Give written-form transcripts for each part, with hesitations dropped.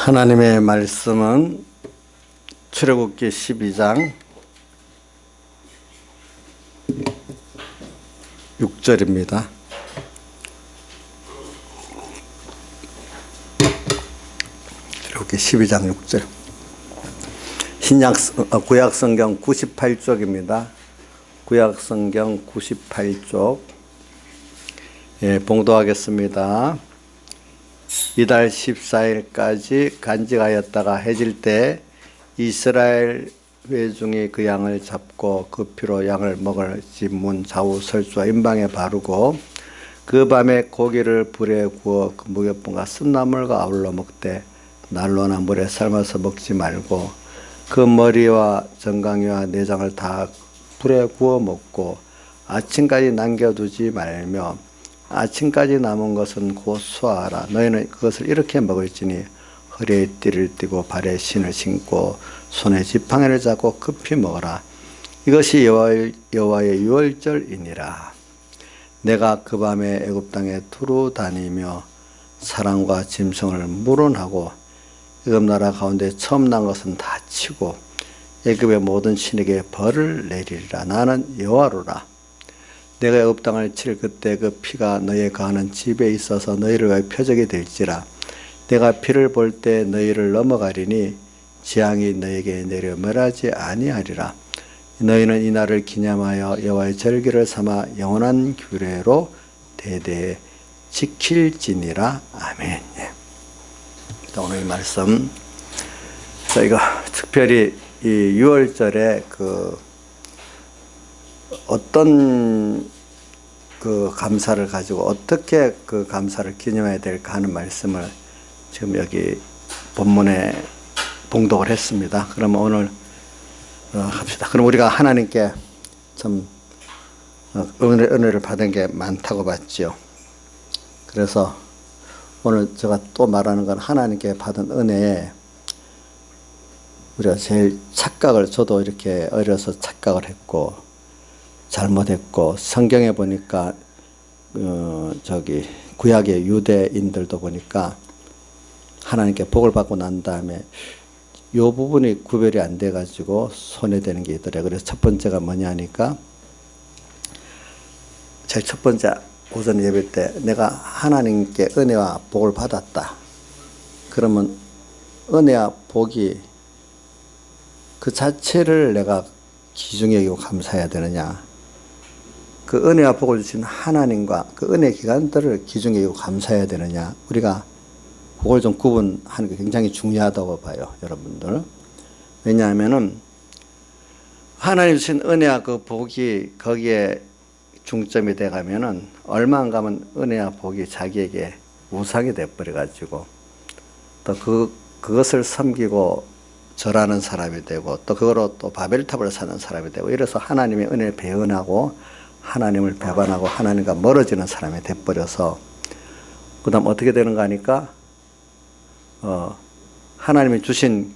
하나님의 말씀은 출애굽기 12장 6절입니다. 출애굽기 12장 6절. 구약성경 98쪽입니다. 구약성경 98쪽. 봉독하겠습니다. 이달 14일까지 간직하였다가 해질 때 이스라엘 회중이 그 양을 잡고 그 피로 양을 먹을 집 문 좌우 설주와 임방에 바르고 그 밤에 고기를 불에 구워 그 무교분과 쓴나물과 아울러 먹되 난로나 물에 삶아서 먹지 말고 그 머리와 정강이와 내장을 다 불에 구워 먹고 아침까지 남겨두지 말며 아침까지 남은 것은 곧 수하라. 너희는 그것을 이렇게 먹을지니 허리에 띠를 띠고 발에 신을 신고 손에 지팡이를 잡고 급히 먹어라. 이것이 여호와의 유월절이니라. 내가 그 밤에 애굽 땅에 두루 다니며 사람과 짐승을 물은하고 애굽 나라 가운데 처음 난 것은 다 치고 애굽의 모든 신에게 벌을 내리리라. 나는 여호와로라. 내가 애굽 땅을 칠 그때 그 피가 너희의 거하는 집에 있어서 너희를 위하여 표적이 될지라. 내가 피를 볼 때 너희를 넘어가리니 재앙이 너희에게 내려 멸하지 아니하리라. 너희는 이 날을 기념하여 여호와의 절기를 삼아 영원한 규례로 대대에 지킬지니라. 아멘. 오늘 이 말씀 저희가 특별히 이 6월절에 어떤 감사를 가지고 어떻게 그 감사를 기념해야 될까 하는 말씀을 지금 여기 본문에 봉독을 했습니다. 그러면 오늘 합시다. 그럼 우리가 하나님께 참 은혜를 받은 게 많다고 봤죠. 그래서 오늘 제가 또 말하는 건 하나님께 받은 은혜에 우리가 제일 저도 이렇게 어려서 착각을 했고 잘못했고, 성경에 보니까 구약의 유대인들도 보니까 하나님께 복을 받고 난 다음에 이 부분이 구별이 안 돼 가지고 손해되는 게 있더래요. 그래서 첫 번째가 뭐냐 하니까 제일 첫 번째 오전 예배 때 내가 하나님께 은혜와 복을 받았다. 그러면 은혜와 복이 그 자체를 내가 귀중히 여기고 감사해야 되느냐, 그 은혜와 복을 주신 하나님과 그 은혜 기간들을 귀중히 여기고 감사해야 되느냐, 우리가 그걸 좀 구분하는 게 굉장히 중요하다고 봐요, 여러분들. 왜냐하면은 하나님 주신 은혜와 그 복이 거기에 중점이 돼 가면은 얼마 안 가면 은혜와 복이 자기에게 우상이 돼 버려 가지고 또 그것을 섬기고 절하는 사람이 되고 또 그거로 또 바벨탑을 사는 사람이 되고, 이래서 하나님의 은혜를 배은하고 하나님을 배반하고 하나님과 멀어지는 사람이 돼버려서 그 다음 어떻게 되는가 하니까 하나님이 주신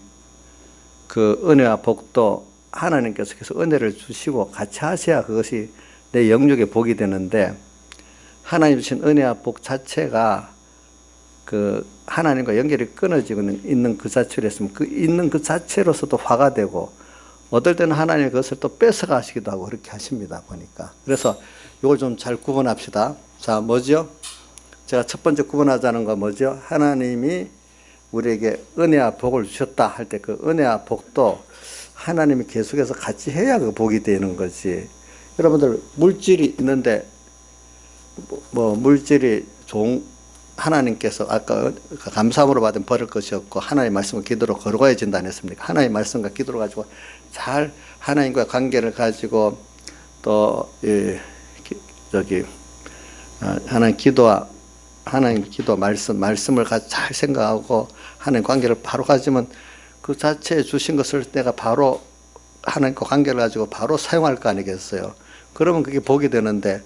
그 은혜와 복도 하나님께서 계속 은혜를 주시고 같이 하셔야 그것이 내 영역의 복이 되는데, 하나님 주신 은혜와 복 자체가 그 하나님과 연결이 끊어지고 있는 그 자체로 했으면 있는 그 자체로서도 화가 되고, 어떨 때는 하나님이 그것을 또 뺏어가시기도 하고 그렇게 하십니다, 보니까. 그래서 이걸 좀 잘 구분합시다. 자, 뭐죠? 제가 첫 번째 구분하자는 건 뭐죠? 하나님이 우리에게 은혜와 복을 주셨다 할 때 그 은혜와 복도 하나님이 계속해서 같이 해야 그 복이 되는 거지. 여러분들 물질이 있는데 물질이 하나님께서 아까 감사함으로 받은 벌을 것이었고 하나님의 말씀과 기도로 거룩해야 진다 안 했습니까? 하나님의 말씀과 기도를 가지고 잘 하나님과 관계를 가지고 또 하나님 기도 말씀을 잘 생각하고 하나님 관계를 바로 가지면 그 자체에 주신 것을 내가 바로 하나님과 관계를 가지고 바로 사용할 거 아니겠어요? 그러면 그게 복이 되는데,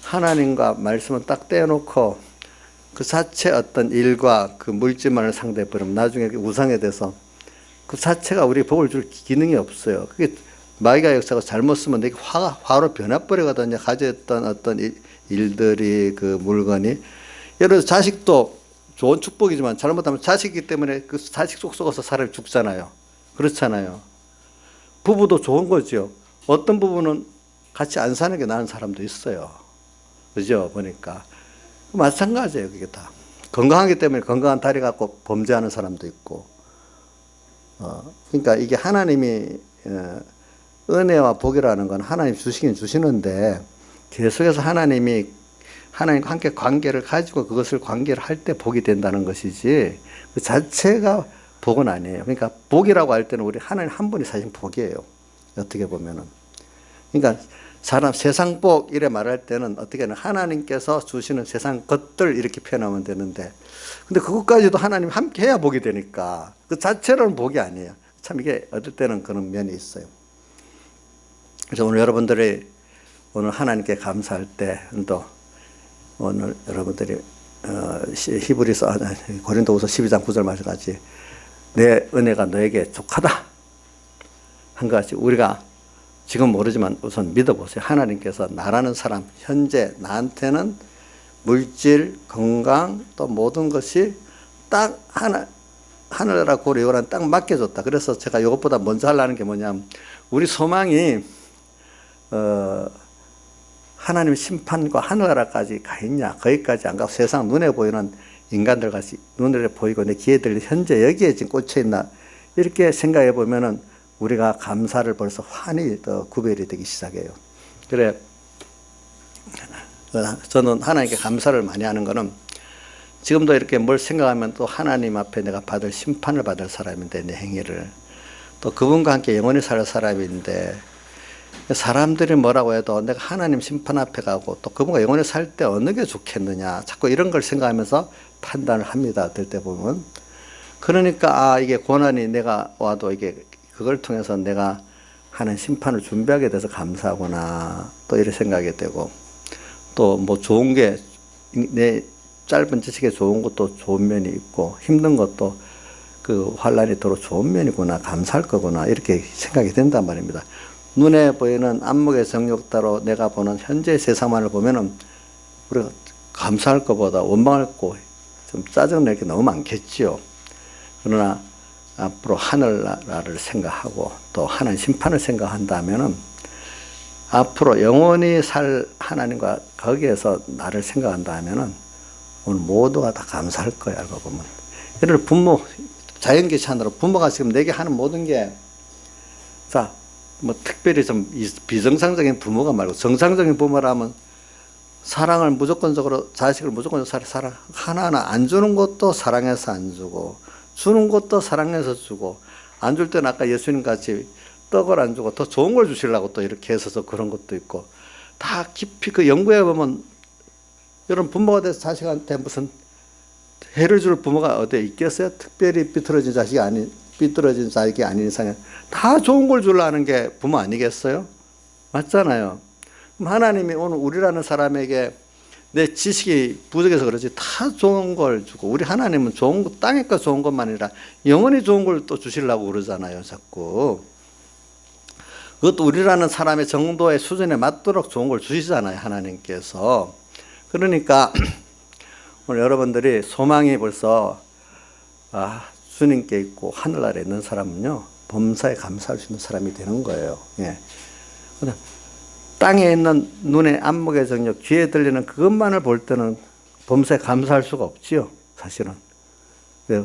하나님과 말씀을 딱 떼어놓고 그 자체 어떤 일과 그 물질만을 상대해버리면 나중에 우상에 대해서 그 자체가 우리 복을 줄 기능이 없어요. 그게 마귀가 역사가 잘못 쓰면 내게 화로 변해버리거든요. 가졌던 어떤 일들이, 그 물건이. 예를 들어서 자식도 좋은 축복이지만 잘못하면 자식이기 때문에 그 자식 속 썩어서 사람이 죽잖아요. 그렇잖아요. 부부도 좋은 거죠. 어떤 부부는 같이 안 사는 게 나은 사람도 있어요. 그죠? 보니까. 마찬가지예요, 그게 다. 건강하기 때문에 건강한 다리 갖고 범죄하는 사람도 있고. 그러니까 이게 하나님이, 은혜와 복이라는 건 하나님 주시긴 주시는데, 계속해서 하나님이 하나님과 함께 관계를 가지고 그것을 관계를 할 때 복이 된다는 것이지, 그 자체가 복은 아니에요. 그러니까 복이라고 할 때는 우리 하나님 한 분이 사실 복이에요. 어떻게 보면은. 그러니까 사람 세상 복 이래 말할 때는 어떻게는 하나님께서 주시는 세상 것들 이렇게 표현하면 되는데, 근데 그것까지도 하나님 함께 해야 복이 되니까 그 자체로는 복이 아니에요. 참 이게 어떨 때는 그런 면이 있어요. 그래서 오늘 여러분들이 오늘 하나님께 감사할 때, 또 오늘 여러분들이 히브리서 고린도후서 12장 9절 말씀같이 내 은혜가 너에게 족하다 한 것같이 우리가 지금 모르지만 우선 믿어보세요. 하나님께서 나라는 사람, 현재 나한테는 물질, 건강, 또 모든 것이 딱 하늘나라 고리 요란 딱 맡겨줬다. 그래서 제가 이것보다 먼저 하려는 게 뭐냐면, 우리 소망이 하나님의 심판과 하늘나라까지 가 있냐, 거기까지 안 가고 세상 눈에 보이는 인간들 같이 눈에 보이고 내 귀에 들리 현재 여기에 지금 꽂혀 있나, 이렇게 생각해 보면은 우리가 감사를 벌써 환히 더 구별이 되기 시작해요. 그래, 저는 하나님께 감사를 많이 하는 거는, 지금도 이렇게 뭘 생각하면 또 하나님 앞에 내가 받을 심판을 받을 사람인데, 내 행위를 또 그분과 함께 영원히 살 사람인데, 사람들이 뭐라고 해도 내가 하나님 심판 앞에 가고 또 그분과 영원히 살 때 어느 게 좋겠느냐, 자꾸 이런 걸 생각하면서 판단을 합니다. 어떨 때 보면. 그러니까 이게 고난이 내가 와도 이게 그걸 통해서 내가 하는 심판을 준비하게 돼서 감사하구나, 또 이렇게 생각이 되고, 또 뭐 좋은 게 내 짧은 지식에 좋은 것도 좋은 면이 있고, 힘든 것도 그 환란이 더러 좋은 면이구나, 감사할 거구나, 이렇게 생각이 된단 말입니다. 눈에 보이는 안목의 정욕따로 내가 보는 현재 세상만을 보면은 우리가 감사할 것보다 원망할 거, 좀 짜증낼 게 너무 많겠지요. 그러나 앞으로 하늘나라를 생각하고 또 하나님 심판을 생각한다면은, 앞으로 영원히 살 하나님과 거기에서 나를 생각한다면은 오늘 모두가 다 감사할 거야. 알고 보면. 예를 들어 부모, 자연계산으로 부모가 지금 내게 하는 모든 게, 자, 뭐 특별히 좀 비정상적인 부모가 말고 정상적인 부모라면 사랑을 무조건적으로, 자식을 무조건적으로 사랑 하나하나 안 주는 것도 사랑해서 안 주고, 주는 것도 사랑해서 주고, 안 줄 때는 아까 예수님 같이 떡을 안 주고 더 좋은 걸 주시려고 또 이렇게 해서 그런 것도 있고, 다 깊이 그 연구해 보면, 여러분 부모가 돼서 자식한테 무슨 해를 줄 부모가 어디 있겠어요? 특별히 삐뚤어진 자식이 아닌 이상은 다 좋은 걸 주려는 게 부모 아니겠어요? 맞잖아요. 그럼 하나님이 오늘 우리라는 사람에게 내 지식이 부족해서 그렇지 다 좋은 걸 주고, 우리 하나님은 좋은 거, 땅에 거 좋은 것만 아니라 영원히 좋은 걸 또 주시려고 그러잖아요, 자꾸. 그것도 우리라는 사람의 정도의 수준에 맞도록 좋은 걸 주시잖아요, 하나님께서. 그러니까 오늘 여러분들이 소망이 벌써 주님께 있고 하늘나라에 있는 사람은요, 범사에 감사할 수 있는 사람이 되는 거예요. 예. 땅에 있는 눈에 안목의 정욕, 귀에 들리는 그것만을 볼 때는 범사에 감사할 수가 없지요, 사실은.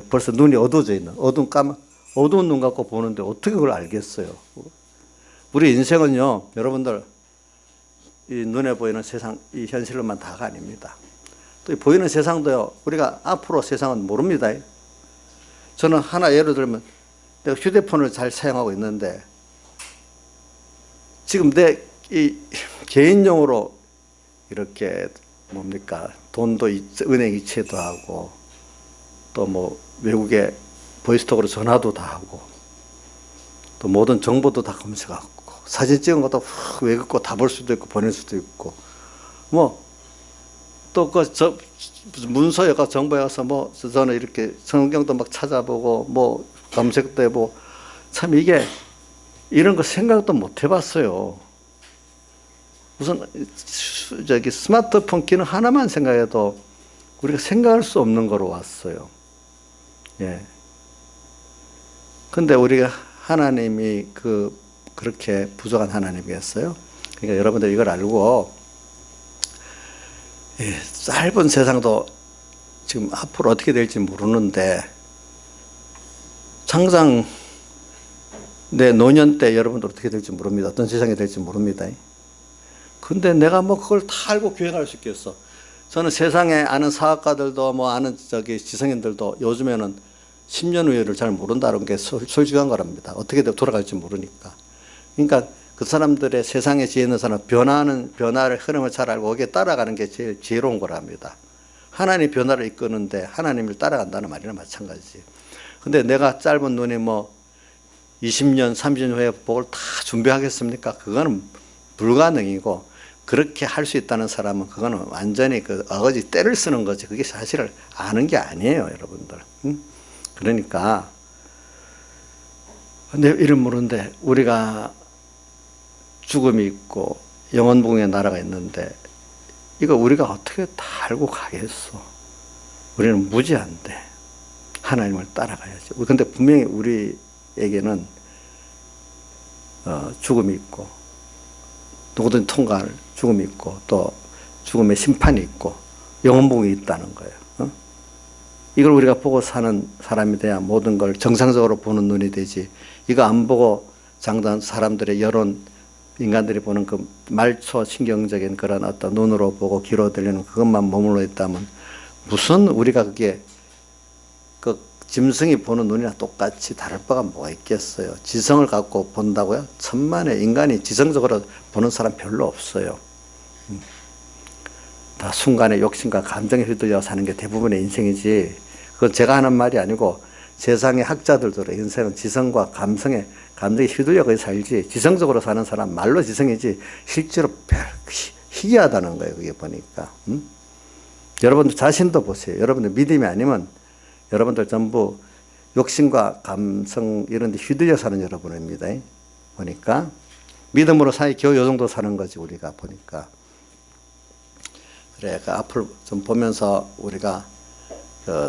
벌써 눈이 어두워져 있는, 어두운 눈 갖고 보는데 어떻게 그걸 알겠어요? 우리 인생은요, 여러분들, 이 눈에 보이는 세상, 이 현실로만 다가 아닙니다. 또 이 보이는 세상도요, 우리가 앞으로 세상은 모릅니다. 저는 하나 예를 들면, 내가 휴대폰을 잘 사용하고 있는데, 지금 내 이 개인용으로 이렇게 뭡니까, 돈도 은행 이체도 하고, 또 뭐 외국에 보이스톡으로 전화도 다 하고, 또 모든 정보도 다 검색하고, 사진 찍은 것도 외국 거 다 볼 수도 있고 보낼 수도 있고, 뭐 또 문서에 가 정보에 가서 뭐 저는 이렇게 성경도 막 찾아보고 뭐 검색도 해보고, 참 이게 이런 거 생각도 못 해봤어요. 우선 스마트폰 기능 하나만 생각해도 우리가 생각할 수 없는 거로 왔어요. 예. 근데 우리가 하나님이 그렇게 부족한 하나님이었어요. 그러니까 여러분들 이걸 알고, 예, 짧은 세상도 지금 앞으로 어떻게 될지 모르는데, 당장 내 노년 때 여러분들 어떻게 될지 모릅니다. 어떤 세상이 될지 모릅니다. 근데 내가 뭐 그걸 다 알고 교행할 수 있겠어. 저는 세상에 아는 사학가들도 뭐 아는 지성인들도 요즘에는 10년 후를 잘 모른다는 게 솔직한 거랍니다. 어떻게 돌아갈지 모르니까. 그러니까 그 사람들의 세상에 지혜 있는 사람은 변화를 흐름을 잘 알고 거기에 따라가는 게 제일 지혜로운 거랍니다. 하나님 변화를 이끄는데 하나님을 따라간다는 말이나 마찬가지지. 근데 내가 짧은 눈에 뭐 20년, 30년 후에 복을 다 준비하겠습니까? 그거는 불가능이고, 그렇게 할 수 있다는 사람은 그거는 완전히 어거지 때를 쓰는 거지. 그게 사실을 아는 게 아니에요, 여러분들. 응? 그러니까, 근데 이름 모르는데 우리가 죽음이 있고 영원붕의 나라가 있는데 이거 우리가 어떻게 다 알고 가겠어? 우리는 무지한데 하나님을 따라가야지. 근데 분명히 우리에게는 죽음이 있고 누구든 통과할 죽음이 있고 또 죽음의 심판이 있고 영원복이 있다는 거예요. 이걸 우리가 보고 사는 사람이 돼야 모든 걸 정상적으로 보는 눈이 되지. 이거 안 보고 장단 사람들의 여론, 인간들이 보는 그 말초 신경적인 그런 어떤 눈으로 보고 귀로 들리는 그것만 머물러 있다면 무슨 우리가 그게 그 짐승이 보는 눈이나 똑같이 다를 바가 뭐가 있겠어요. 지성을 갖고 본다고요? 천만에 인간이 지성적으로 보는 사람 별로 없어요. 다 순간의 욕심과 감정에 휘둘려 사는 게 대부분의 인생이지. 그건 제가 하는 말이 아니고 세상의 학자들도 인생은 지성과 감정에 휘둘려 거기 살지. 지성적으로 사는 사람 말로 지성이지 실제로 희귀하다는 거예요. 그게 보니까. 여러분들 자신도 보세요. 여러분들 믿음이 아니면 여러분들 전부 욕심과 감성 이런 데 휘둘려 사는 여러분입니다. 보니까 믿음으로 사이 겨우 요 정도 사는 거지 우리가 보니까. 그래, 앞을 좀 보면서 우리가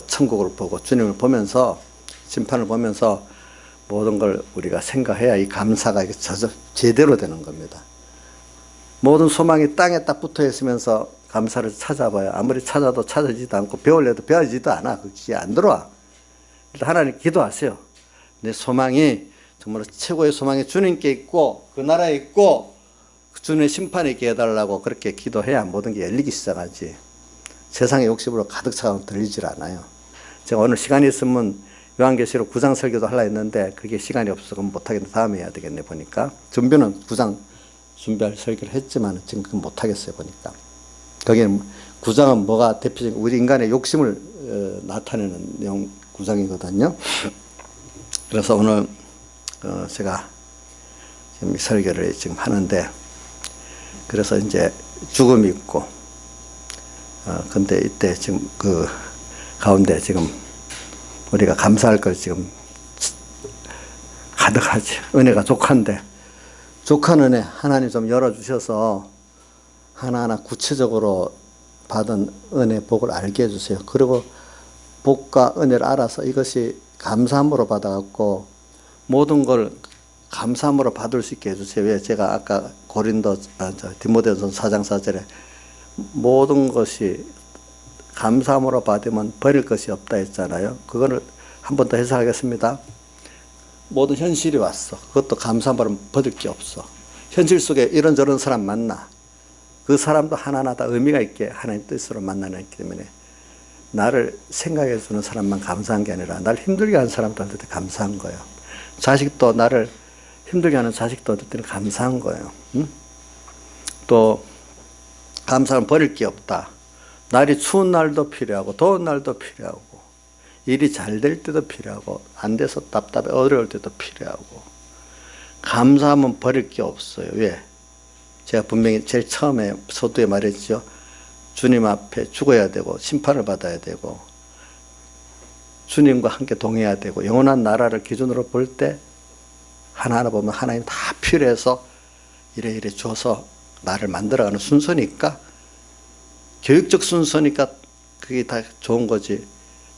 천국을 보고 주님을 보면서 심판을 보면서 모든 걸 우리가 생각해야 이 감사가 제대로 되는 겁니다. 모든 소망이 땅에 딱 붙어 있으면서 감사를 찾아봐요. 아무리 찾아도 찾아지지도 않고 배우려도 배워지지도 않아. 그게 안 들어와. 일단 하나님 기도하세요. 내 소망이 정말 최고의 소망이 주님께 있고 그 나라에 있고 주님의 심판에 있게 해달라고 그렇게 기도해야 모든 게 열리기 시작하지. 세상의 욕심으로 가득 차가면 들리질 않아요. 제가 오늘 시간이 있으면 요한계시록 9장 설교도 하려 했는데 그게 시간이 없어서 못하겠네. 다음에 해야 되겠네 보니까. 준비는 9장 준비할 설교를 했지만 지금 그건 못하겠어요 보니까. 거기는 9장은 뭐가 대표적인 우리 인간의 욕심을 나타내는 내용 9장이거든요. 그래서 오늘 제가 지금 설교를 지금 하는데 그래서 이제 죽음이 있고 근데 이때 지금 그 가운데 지금 우리가 감사할 걸 지금 가득하지. 은혜가 족한데 족한 은혜 하나님 좀 열어주셔서 하나하나 구체적으로 받은 은혜 복을 알게 해주세요. 그리고 복과 은혜를 알아서 이것이 감사함으로 받아갖고 모든 걸 감사함으로 받을 수 있게 해주세요. 왜 제가 아까 디모데전서 4장 4절에 모든 것이 감사함으로 받으면 버릴 것이 없다 했잖아요. 그거를 한 번 더 해석하겠습니다. 모든 현실이 왔어. 그것도 감사함으로 버릴 게 없어. 현실 속에 이런저런 사람 만나. 그 사람도 하나하나 다 의미가 있게 하나님 뜻으로 만나기 때문에 나를 생각해 주는 사람만 감사한 게 아니라 나를 힘들게 하는 사람들한테 감사한 거예요. 자식도 나를 힘들게 하는 자식도 어떨 때는 감사한 거예요. 응? 또 감사는 버릴 게 없다. 날이 추운 날도 필요하고 더운 날도 필요하고 일이 잘 될 때도 필요하고 안 돼서 답답해 어려울 때도 필요하고 감사하면 버릴 게 없어요. 왜? 제가 분명히 제일 처음에 서두에 말했죠. 주님 앞에 죽어야 되고 심판을 받아야 되고 주님과 함께 동해야 되고 영원한 나라를 기준으로 볼 때 하나하나 보면 하나님 다 필요해서 이래 줘서 나를 만들어가는 순서니까 교육적 순서니까 그게 다 좋은 거지.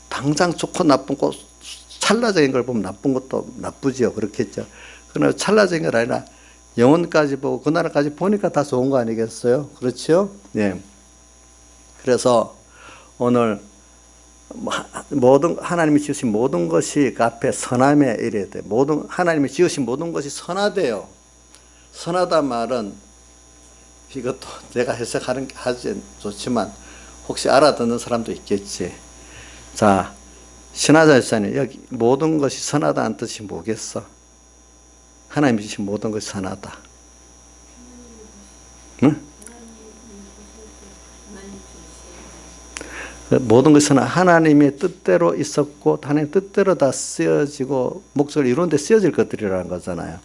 당장 좋고 나쁜 거 찰나적인 걸 보면 나쁜 것도 나쁘지요. 그렇겠죠. 그러나 찰나적인 건 아니라 영혼까지 보고 그 나라까지 보니까 다 좋은 거 아니겠어요? 그렇죠? 예. 그래서 오늘 모든 하나님이 지으신 모든 것이 그 앞에 선함에 이래야 돼. 모든 하나님이 지으신 모든 것이 선하대요. 선하다 말은 이것도 내가 해석하는 게 하지 좋지만 혹시 알아듣는 사람도 있겠지. 자, 신하자 집사님, 여기 모든 것이 선하다는 뜻이 뭐겠어? 하나님이 지으신 모든 것이 선하다. 응? 모든 것은 하나님의 뜻대로 있었고 하나님의 뜻대로 다 쓰여지고 목적을 이루는 데 쓰여질 것들이라는 거잖아요.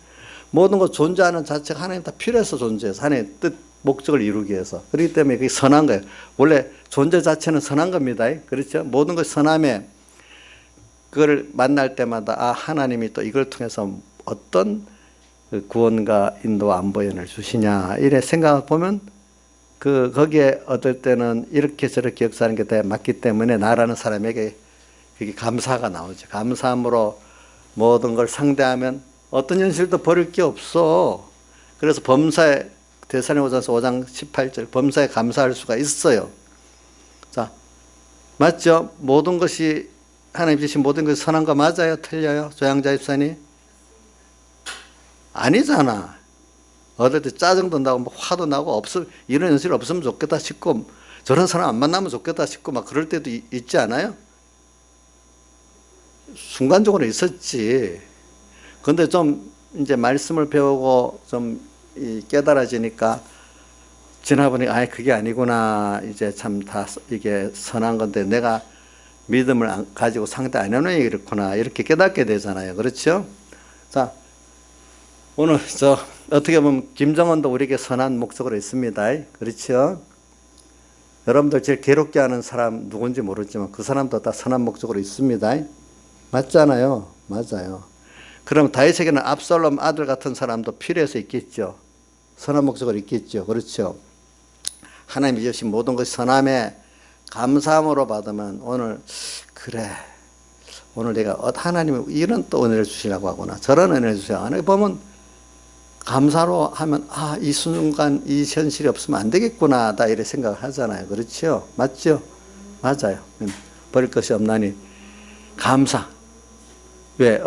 모든 것 존재하는 자체가 하나님 다 필요해서 존재해서 하나님의 뜻, 목적을 이루기 위해서. 그렇기 때문에 그게 선한 거예요. 원래 존재 자체는 선한 겁니다. 그렇죠? 모든 것이 선함에 그걸 만날 때마다 아 하나님이 또 이걸 통해서 어떤 구원과 인도와 안보연을 주시냐 이래 생각을 보면 거기에 어떨 때는 이렇게 저렇게 역사하는 게 다 맞기 때문에 나라는 사람에게 그게 감사가 나오죠. 감사함으로 모든 걸 상대하면 어떤 현실도 버릴 게 없어. 그래서 범사에 데살로니가전서 5장 18절 범사에 감사할 수가 있어요. 자, 맞죠? 모든 것이 하나님 주신 모든 것이 선한 거 맞아요? 틀려요? 조양자 집사님? 아니잖아. 어떨 때 짜증도 나고 뭐 화도 나고 이런 현실이 없으면 좋겠다 싶고 저런 사람 안 만나면 좋겠다 싶고 막 그럴 때도 있지 않아요? 순간적으로 있었지. 근데 좀 이제 말씀을 배우고 좀 깨달아지니까 지나보니까 아예 그게 아니구나. 이제 참 다 이게 선한 건데 내가 믿음을 가지고 상대 안 하는 게 그렇구나. 이렇게 깨닫게 되잖아요. 그렇죠? 자, 오늘 어떻게 보면 김정은도 우리에게 선한 목적으로 있습니다. 그렇죠? 여러분들 제일 괴롭게 하는 사람 누군지 모르지만 그 사람도 다 선한 목적으로 있습니다. 맞잖아요. 맞아요. 그럼 다윗에게는 압살롬 아들 같은 사람도 필요해서 있겠죠. 선한 목적으로 있겠죠. 그렇죠? 하나님이 주신 모든 것이 선함에 감사함으로 받으면 오늘 그래 오늘 내가 하나님이 이런 또 은혜를 주시려고 하구나 저런 은혜를 주시려고 하나 보면 감사로 하면 아, 이 순간 이 현실이 없으면 안 되겠구나 다 이렇게 생각을 하잖아요. 그렇죠? 맞죠? 맞아요. 버릴 것이 없나니 감사. 왜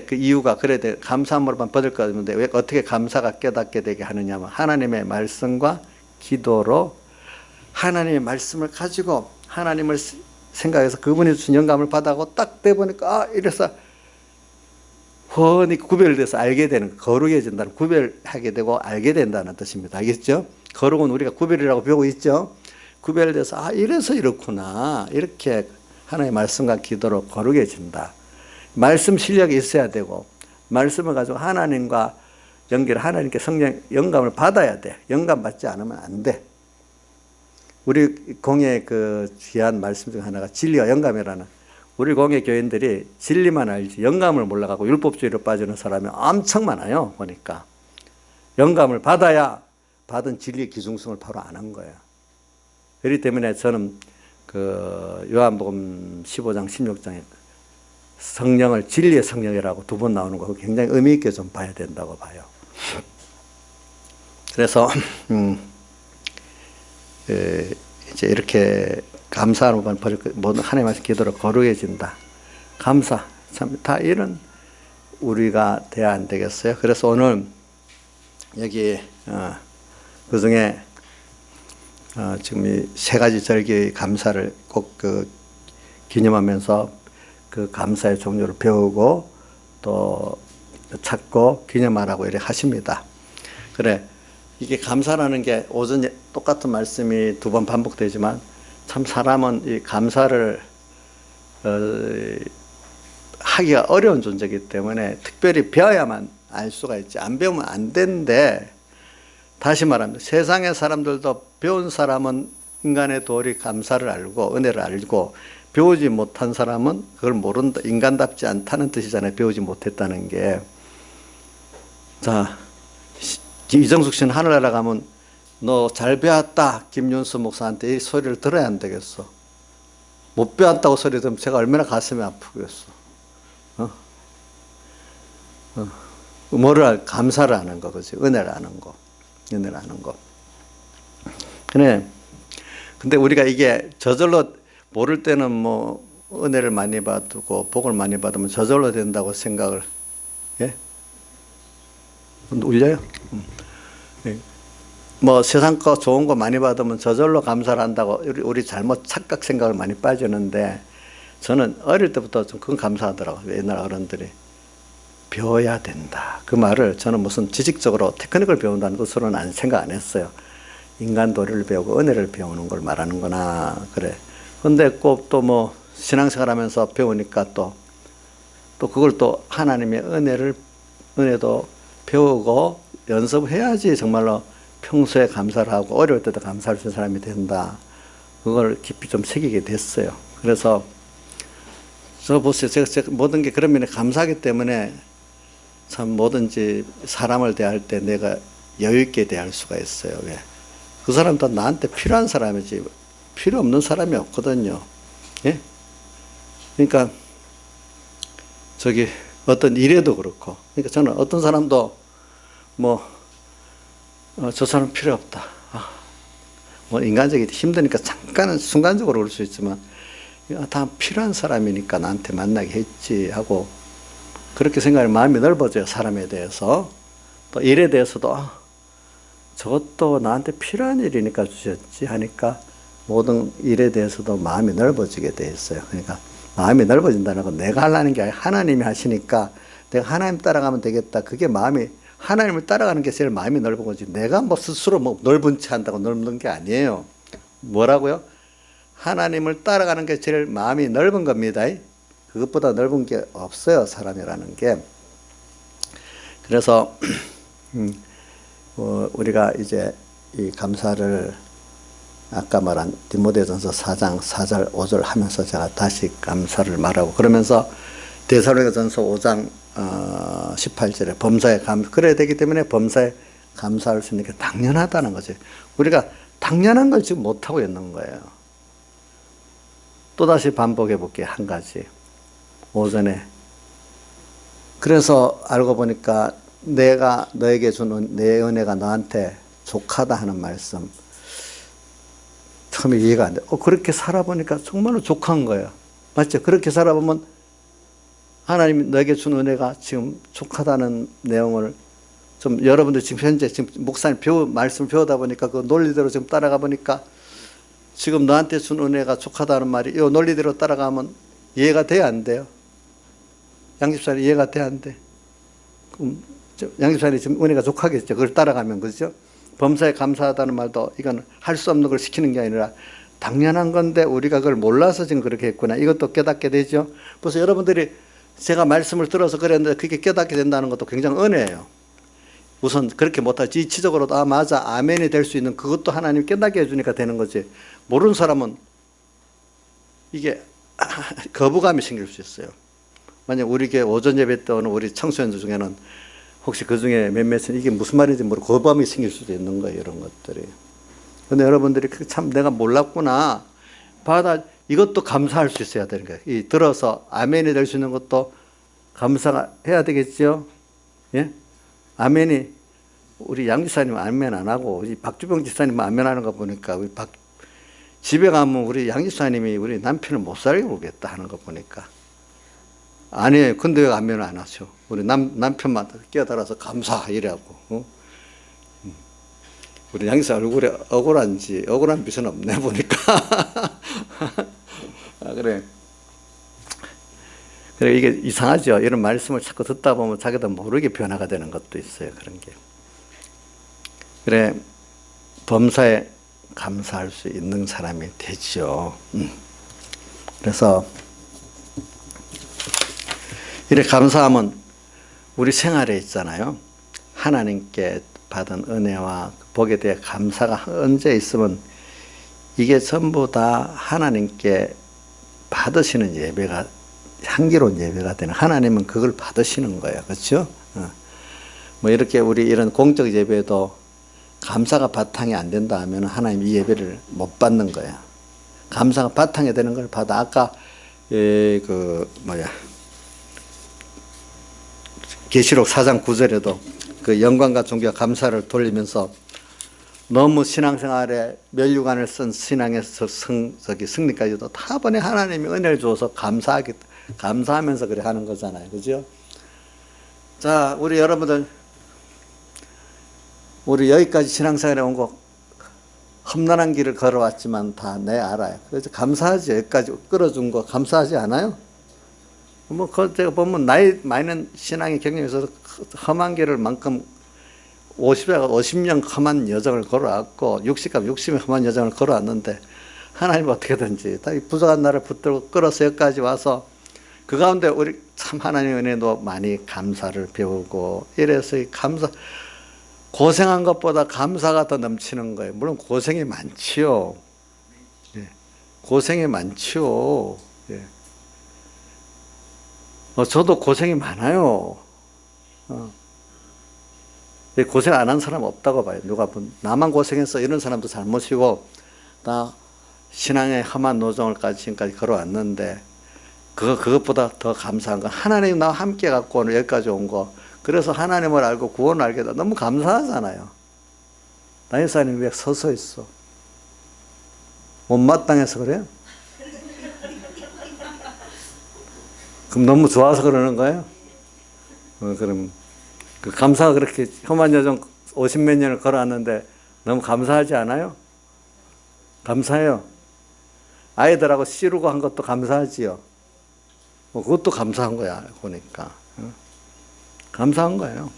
그 이유가 그래야 돼? 감사함으로만 버릴 거 없는데 왜 어떻게 감사가 깨닫게 되게 하느냐면 하나님의 말씀과 기도로 하나님의 말씀을 가지고 하나님을 생각해서 그분이 주신 영감을 받아고 딱 돼보니까 아 이래서 훤히 구별돼서 알게 되는 거룩해진다는 구별하게 되고 알게 된다는 뜻입니다. 알겠죠? 거룩은 우리가 구별이라고 배우고 있죠. 구별돼서 아 이래서 이렇구나 이렇게 하나님의 말씀과 기도로 거룩해진다. 말씀 실력이 있어야 되고 말씀을 가지고 하나님과 하나님께 성령 영감을 받아야 돼. 영감 받지 않으면 안 돼. 우리 공예 그 귀한 말씀 중 하나가 진리와 영감이라는 우리 공예 교인들이 진리만 알지 영감을 몰라가고 율법주의로 빠지는 사람이 엄청 많아요. 보니까 영감을 받아야 받은 진리의 기중성을 바로 아는 거예요. 그렇기 때문에 저는 그 요한복음 15장 16장에 성령을 진리의 성령이라고 두 번 나오는 거 굉장히 의미 있게 좀 봐야 된다고 봐요. 그래서 이제 이렇게 감사하는 모든 하나님 말씀 기도로 거룩해진다. 감사 참 다 이런 우리가 돼야 안 되겠어요. 그래서 오늘 여기 그 중에 지금 이 세 가지 절기의 감사를 꼭 기념하면서 그 감사의 종류를 배우고 또 찾고 기념하라고 이렇게 하십니다. 그래 이게 감사라는 게 오전에 똑같은 말씀이 두 번 반복되지만 참 사람은 이 감사를 하기가 어려운 존재이기 때문에 특별히 배워야만 알 수가 있지 안 배우면 안 되는데 다시 말하면 세상의 사람들도 배운 사람은 인간의 도리 감사를 알고 은혜를 알고 배우지 못한 사람은 그걸 모른다. 인간답지 않다는 뜻이잖아요. 배우지 못했다는 게. 자, 이정숙 씨는 하늘나라 가면 너 잘 배웠다 김윤수 목사한테 이 소리를 들어야 안 되겠어. 못 배웠다고 소리 들으면 제가 얼마나 가슴이 아프겠어. 뭐를 감사를 하는 거, 그지? 은혜를 하는 거. 은혜를 하는 거. 그래. 근데 우리가 이게 저절로 모를 때는 뭐 은혜를 많이 받고 복을 많이 받으면 저절로 된다고 생각을, 예? 울려요? 예. 뭐 세상 거 좋은 거 많이 받으면 저절로 감사를 한다고 우리 잘못 착각 생각을 많이 빠지는데 저는 어릴 때부터 좀 그건 감사하더라고요. 옛날 어른들이. 배워야 된다. 그 말을 저는 무슨 지식적으로 테크닉을 배운다는 뜻으로는 생각 안 했어요. 인간 도리를 배우고 은혜를 배우는 걸 말하는구나. 그래. 근데 꼭 또 뭐 신앙생활 하면서 배우니까 또 그걸 또 하나님의 은혜도 배우고 연습해야지 정말로 평소에 감사를 하고 어려울 때도 감사할 수 있는 사람이 된다. 그걸 깊이 좀 새기게 됐어요. 그래서 저 보세요. 제가 모든 게 그런 면에 감사하기 때문에 참 뭐든지 사람을 대할 때 내가 여유 있게 대할 수가 있어요. 왜? 그 사람도 나한테 필요한 사람이지 필요 없는 사람이 없거든요. 예? 그러니까 저기 어떤 일에도 그렇고, 그러니까 저는 어떤 사람도 저 사람 필요 없다. 뭐 인간적이 힘드니까 잠깐은 순간적으로 그럴 수 있지만 다 필요한 사람이니까 나한테 만나게 했지 하고 그렇게 생각하면 마음이 넓어져요. 사람에 대해서. 또 일에 대해서도 저것도 나한테 필요한 일이니까 주셨지 하니까 모든 일에 대해서도 마음이 넓어지게 돼 있어요. 그러니까 마음이 넓어진다는 건 내가 하려는 게 아니라 하나님이 하시니까 내가 하나님 따라가면 되겠다. 그게 마음이 하나님을 따라가는 게 제일 마음이 넓은 거지. 내가 뭐 스스로 뭐 넓은 체 한다고 넓은 게 아니에요. 뭐라고요? 하나님을 따라가는 게 제일 마음이 넓은 겁니다. 그것보다 넓은 게 없어요. 사람이라는 게. 그래서 우리가 이제 이 감사를 아까 말한 디모데전서 4장 4절 5절 하면서 제가 다시 감사를 말하고 그러면서 데살로니가전서 5장 18절에 범사에 그래야 되기 때문에 범사에 감사할 수 있는 게 당연하다는 거지. 우리가 당연한 걸 지금 못하고 있는 거예요. 또다시 반복해 볼게요. 한 가지. 오전에. 그래서 알고 보니까 내가 너에게 준 내 은혜가 너한테 족하다 하는 말씀. 처음에 이해가 안 돼. 그렇게 살아보니까 정말로 족한 거예요. 맞죠? 그렇게 살아보면 하나님이 너에게 준 은혜가 지금 족하다는 내용을 좀 여러분들 지금 현재 목사님 말씀을 배우다 보니까 그 논리대로 지금 따라가 보니까 지금 너한테 준 은혜가 족하다는 말이 이 논리대로 따라가면 이해가 돼야 안 돼요? 양집사님 이해가 돼야 안 돼? 양집사님 지금 은혜가 족하겠죠? 그걸 따라가면 그죠? 범사에 감사하다는 말도 이건 할 수 없는 걸 시키는 게 아니라 당연한 건데 우리가 그걸 몰라서 지금 그렇게 했구나. 이것도 깨닫게 되죠. 그래서 여러분들이 제가 말씀을 들어서 그랬는데 그게 깨닫게 된다는 것도 굉장히 은혜예요. 우선 그렇게 못하지 이치적으로도 맞아 아멘이 될 수 있는 그것도 하나님 깨닫게 해주니까 되는 거지. 모르는 사람은 이게 거부감이 생길 수 있어요. 만약 우리 교회 오전 예배 때 오는 우리 청소년들 중에는 혹시 그 중에 몇몇은 이게 무슨 말인지 모르고 거부감이 생길 수도 있는 거예요. 이런 것들이. 근데 여러분들이 참 내가 몰랐구나. 이것도 감사할 수 있어야 되는 거예요. 이 들어서 아멘이 될 수 있는 것도 감사가 해야 되겠죠. 예? 아멘이 우리 양 집사님 아멘 안 하고 우리 박주병 집사님 아멘 하는 거 보니까 집에 가면 우리 양 집사님이 우리 남편을 못 살게 보겠다 하는 거 보니까 아니에요. 근데 왜 아멘을 안 하죠? 우리 남편만 끼어들어서 감사 이래하고 우리 양사 얼굴에 억울한 빛은 없네 보니까. 그래 이게 이상하죠. 이런 말씀을 자꾸 듣다 보면 자기도 모르게 변화가 되는 것도 있어요. 그런 게. 그래 범사에 감사할 수 있는 사람이 되죠. 그래서 이렇게 감사하면 우리 생활에 있잖아요. 하나님께 받은 은혜와 복에 대해 감사가 언제 있으면 이게 전부 다 하나님께 받으시는 예배가 향기로운 예배가 되는 하나님은 그걸 받으시는 거예요. 그렇죠? 뭐 이렇게 우리 이런 공적 예배도 감사가 바탕이 안 된다 하면 하나님 이 예배를 못 받는 거야. 감사가 바탕이 되는 걸 받아. 아까 계시록 4장 9절에도 그 영광과 존귀와 감사를 돌리면서 너무 신앙생활에 면류관을 쓴 신앙에서 승리까지도 다번에 하나님이 은혜를 주어서 감사하면서 그래 하는 거잖아요. 그죠? 자, 우리 여러분들, 우리 여기까지 신앙생활에 온 거 험난한 길을 걸어왔지만 다 내 알아요. 그래서 감사하지. 여기까지 끌어준 거 감사하지 않아요? 뭐, 제가 보면 나이 많은 신앙의 경험에 있어서 험한 길을 만큼 50년 험한 여정을 걸어왔고 60년 험한 여정을 걸어왔는데 하나님 어떻게든지 다 부족한 나를 붙들고 끌어서 여기까지 와서 그 가운데 우리 참 하나님의 은혜도 많이 감사를 배우고 이래서 이 고생한 것보다 감사가 더 넘치는 거예요. 물론 고생이 많지요. 예. 고생이 많지요. 예. 저도 고생이 많아요. 고생 안 한 사람 없다고 봐요. 누가 보면 나만 고생해서 이런 사람도 잘못이고 나 신앙의 험한 노정을까지 지금까지 걸어왔는데 그것보다 더 감사한 건 하나님 나와 함께 갖고 오늘 여기까지 온 거. 그래서 하나님을 알고 구원을 알게 돼 너무 감사하잖아요. 나 여사님 왜 서서 있어? 못마땅해서 그래요? 그럼 너무 좋아서 그러는 거예요? 그럼 그 감사가 그렇게 험한 여정 50몇 년을 걸어왔는데 너무 감사하지 않아요? 감사해요. 아이들하고 씨르고 한 것도 감사하지요. 그것도 감사한 거야, 보니까. 감사한 거예요.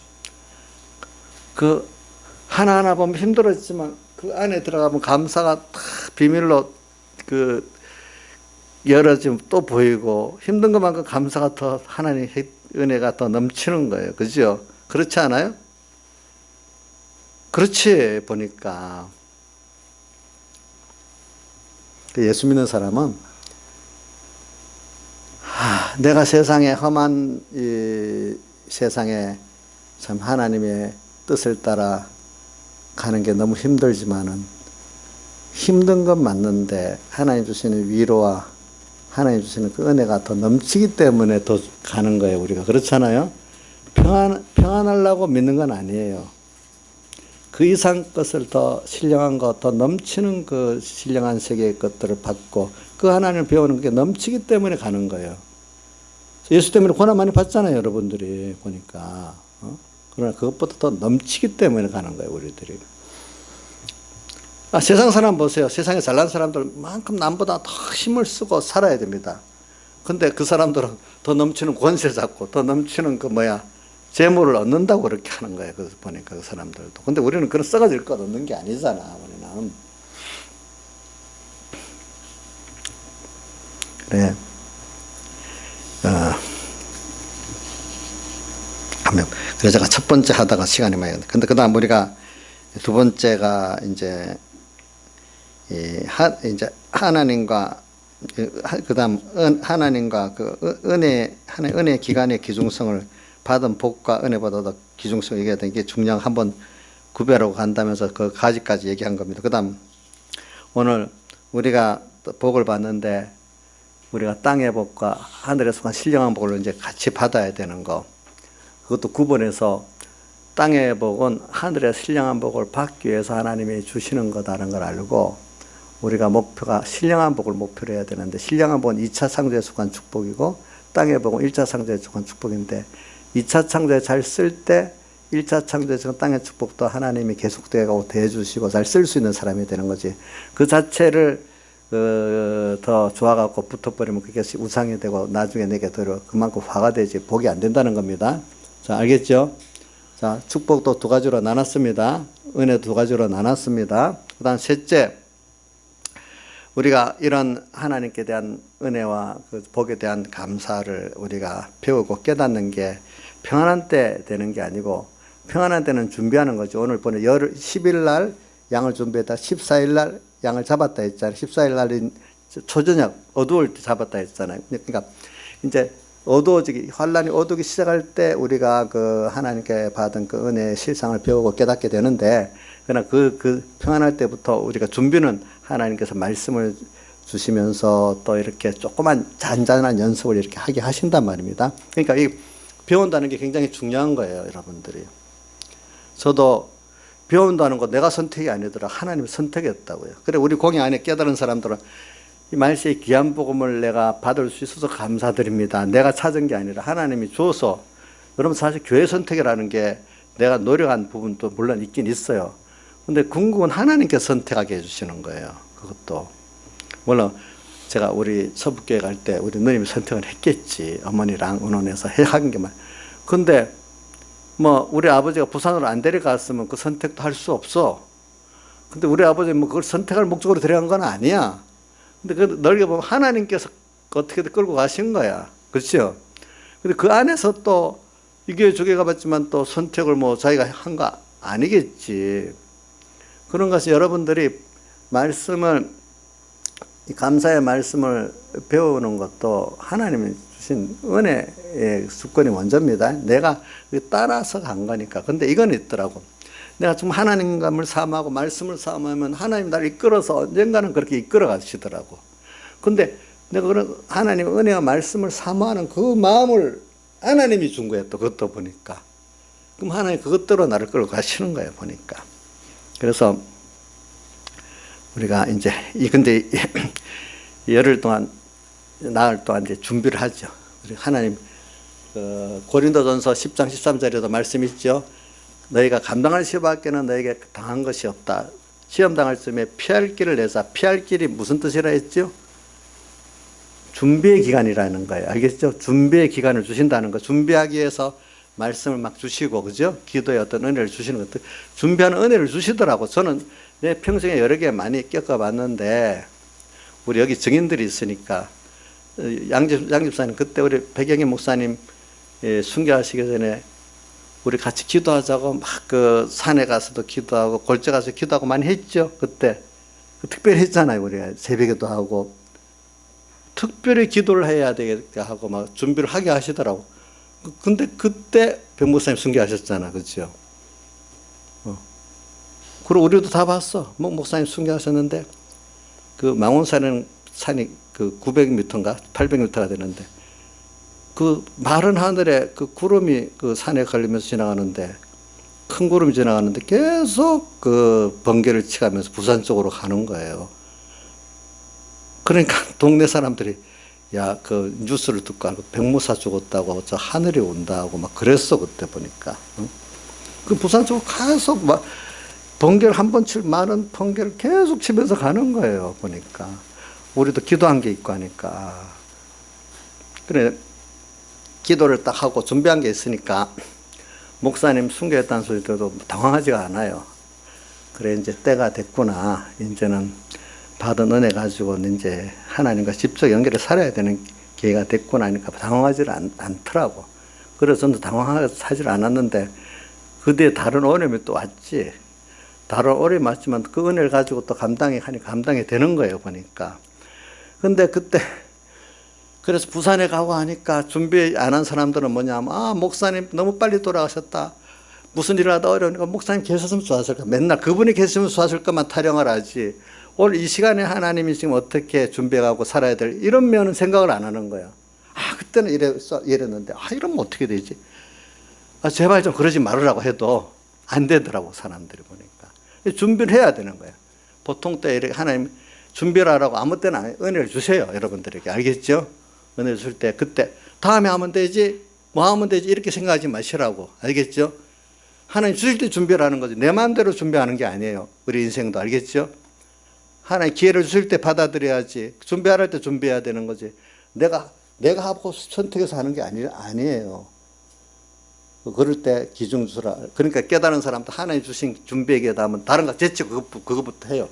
그 하나하나 보면 힘들었지만 그 안에 들어가면 감사가 다 비밀로 열어지면 또 보이고 힘든 것만큼 감사가 더 하나님의 은혜가 더 넘치는 거예요. 그죠? 그렇지 않아요? 그렇지, 보니까. 예수 믿는 사람은 내가 세상에 험한 이 세상에 참 하나님의 뜻을 따라 가는 게 너무 힘들지만은 힘든 건 맞는데 하나님 주시는 위로와 하나님 주시는 그 은혜가 더 넘치기 때문에 더 가는 거예요. 우리가 그렇잖아요. 평안하려고 믿는 건 아니에요. 그 이상 것을 더 신령한 것, 더 넘치는 그 신령한 세계의 것들을 받고 그 하나님을 배우는 게 넘치기 때문에 가는 거예요. 예수 때문에 고난 많이 받잖아요, 여러분들이 보니까. 그러나 그것보다 더 넘치기 때문에 가는 거예요, 우리들이. 세상 사람 보세요. 세상에 잘난 사람들만큼 남보다 더 힘을 쓰고 살아야 됩니다. 근데 그 사람들은 더 넘치는 권세 잡고 더 넘치는 재물을 얻는다고 그렇게 하는 거예요. 그래서 보니까 그 사람들도. 근데 우리는 그런 썩어질 것 얻는 게 아니잖아, 우리는. 그래. 그래서 제가 첫 번째 하다가 시간이 많이 갔는데, 근데 그 다음 우리가 두 번째가 이제 하나님과 그 다음 하나님과 그 은혜 기간의 기중성을 받은 복과 은혜보다 더 기중성을 얘기해야 되는 게 중요한 한번 구별하고 간다면서 그 가지까지 얘기한 겁니다. 그 다음 오늘 우리가 복을 받는데 우리가 땅의 복과 하늘에서 간 신령한 복을 이제 같이 받아야 되는 거. 그것도 구분해서 땅의 복은 하늘의 신령한 복을 받기 위해서 하나님이 주시는 거다라는 걸 알고 우리가 목표가 신령한 복을 목표로 해야 되는데 신령한 복은 2차 창조에 속한 축복이고 땅의 복은 1차 창조에 속한 축복인데 2차 창조에 잘 쓸 때 1차 창조에 속한 땅의 축복도 하나님이 계속되고 대해주시고 잘 쓸 수 있는 사람이 되는 거지. 그 자체를 더 좋아갖고 붙어버리면 그게 우상이 되고 나중에 내게 들어 그만큼 화가 되지 복이 안 된다는 겁니다. 자, 알겠죠? 자, 축복도 두 가지로 나눴습니다. 은혜 두 가지로 나눴습니다. 그 다음 셋째, 우리가 이런 하나님께 대한 은혜와 그 복에 대한 감사를 우리가 배우고 깨닫는 게 평안한 때 되는 게 아니고 평안한 때는 준비하는 거죠. 오늘 보내 10일 날 양을 준비했다. 14일 날 양을 잡았다 했잖아요. 14일 날인 초저녁 어두울 때 잡았다 했잖아요. 그러니까 이제 어두워지기, 환란이 어두기 시작할 때 우리가 그 하나님께 받은 그 은혜의 실상을 배우고 깨닫게 되는데, 그러나 그 평안할 때부터 우리가 준비는 하나님께서 말씀을 주시면서 또 이렇게 조그만 잔잔한 연습을 이렇게 하게 하신단 말입니다. 그러니까 이 배운다는 게 굉장히 중요한 거예요, 여러분들이. 저도 배운다는 거 내가 선택이 아니더라. 하나님의 선택이었다고요. 그래, 우리 공예 안에 깨달은 사람들은 이 말세의 귀한 복음을 내가 받을 수 있어서 감사드립니다. 내가 찾은 게 아니라 하나님이 줘서. 여러분, 사실 교회 선택이라는 게 내가 노력한 부분도 물론 있긴 있어요. 근데 궁극은 하나님께 선택하게 해주시는 거예요. 그것도. 물론 제가 우리 서북교회 갈 때 우리 누님이 선택을 했겠지. 어머니랑 의논해서 한 게만. 근데 뭐 우리 아버지가 부산으로 안 데려갔으면 그 선택도 할 수 없어. 근데 우리 아버지는 뭐 그걸 선택할 목적으로 데려간 건 아니야. 근데 그 넓게 보면 하나님께서 어떻게든 끌고 가신 거야. 그렇죠? 근데 그 안에서 또 이 교회 저 교회 가봤지만 또 선택을 뭐 자기가 한 거 아니겠지. 그런 것이 여러분들이 말씀을, 감사의 말씀을 배우는 것도 하나님이 주신 은혜의 수권이 먼저입니다. 내가 따라서 간 거니까. 근데 이건 있더라고. 내가 좀 하나님감을 사모하고 말씀을 사모하면 하나님 나를 이끌어서 언젠가는 그렇게 이끌어 가시더라고. 근데 내가 그런 하나님 은혜와 말씀을 사모하는 그 마음을 하나님이 준 거야, 또 그것도 보니까. 그럼 하나님 그것대로 나를 끌어 가시는 거예요, 보니까. 그래서 우리가 이제, 근데 열흘 동안, 나흘 동안 이제 준비를 하죠. 우리 하나님, 고린도전서 10장 13절에도 말씀이 있죠. 너희가 감당할 시험밖에는 너에게 당한 것이 없다. 시험 당할 쯤에 피할 길을 내사. 피할 길이 무슨 뜻이라 했죠? 준비의 기간이라는 거예요. 알겠죠? 준비의 기간을 주신다는 거. 준비하기 위해서 말씀을 막 주시고, 그죠? 기도에 어떤 은혜를 주시는 것들. 준비하는 은혜를 주시더라고. 저는 내 평생에 여러 개 많이 겪어봤는데, 우리 여기 증인들이 있으니까, 양집사님, 그때 우리 백영희 목사님 순교하시기 전에 우리 같이 기도하자고 막 그 산에 가서도 기도하고 골재 가서 기도하고 많이 했죠. 그때 특별히 했잖아요. 우리가 새벽에도 하고 특별히 기도를 해야 되겠다 하고 막 준비를 하게 하시더라고. 근데 그때 백 목사님 순교하셨잖아, 그렇죠? 그리고 우리도 다 봤어. 목사님 순교하셨는데 그 망원산은 산이 그 900m인가 800m가 되는데 그 마른 하늘에 그 구름이 그 산에 걸리면서 지나가는데 큰 구름이 지나가는데 계속 그 번개를 치가면서 부산 쪽으로 가는 거예요. 그러니까 동네 사람들이 야, 그 뉴스를 듣고 백무사 죽었다고 저 하늘이 온다고 막 그랬어 그때 보니까. 그 부산 쪽으로 계속 막 번개를 한 번 칠 많은 번개를 계속 치면서 가는 거예요 보니까. 우리도 기도한 게 있고 하니까. 그래. 기도를 딱 하고 준비한 게 있으니까 목사님 순교했다는 소리 들어도 당황하지가 않아요. 그래, 이제 때가 됐구나. 이제는 받은 은혜 가지고 이제 하나님과 직접 연결해 살아야 되는 기회가 됐구나 하니까 당황하지 않더라고. 그래서 저는 당황하지 않았는데 그 뒤에 다른 어려움이 또 왔지. 다른 어려움이 왔지만 그 은혜를 가지고 또 감당이 되는 거예요, 보니까. 근데 그때 그래서 부산에 가고 하니까 준비 안 한 사람들은 뭐냐면, 아, 목사님 너무 빨리 돌아가셨다. 무슨 일을 하다 어려우니까 목사님 계셨으면 좋았을까. 맨날 그분이 계시면 좋았을 것만 타령을 하지. 오늘 이 시간에 하나님이 지금 어떻게 준비해가고 살아야 될 이런 면은 생각을 안 하는 거야. 아, 그때는 이랬는데, 아, 이러면 어떻게 되지? 아, 제발 좀 그러지 말으라고 해도 안 되더라고, 사람들이 보니까. 준비를 해야 되는 거야. 보통 때 이렇게 하나님 준비를 하라고 아무 때나 은혜를 주세요, 여러분들에게. 알겠죠? 은혜 줄 때 그때 다음에 하면 되지 뭐 하면 되지 이렇게 생각하지 마시라고. 알겠죠? 하나님 주실 때 준비를 하는 거지 내 마음대로 준비하는 게 아니에요. 우리 인생도. 알겠죠? 하나님 기회를 주실 때 받아들여야지. 준비할 때 준비해야 되는 거지 내가 하고 선택해서 하는 게 아니에요. 그럴 때 기중 주라. 그러니까 깨달은 사람도 하나님 주신 준비에게 하면 다른 거 제치고 그것부터 해요.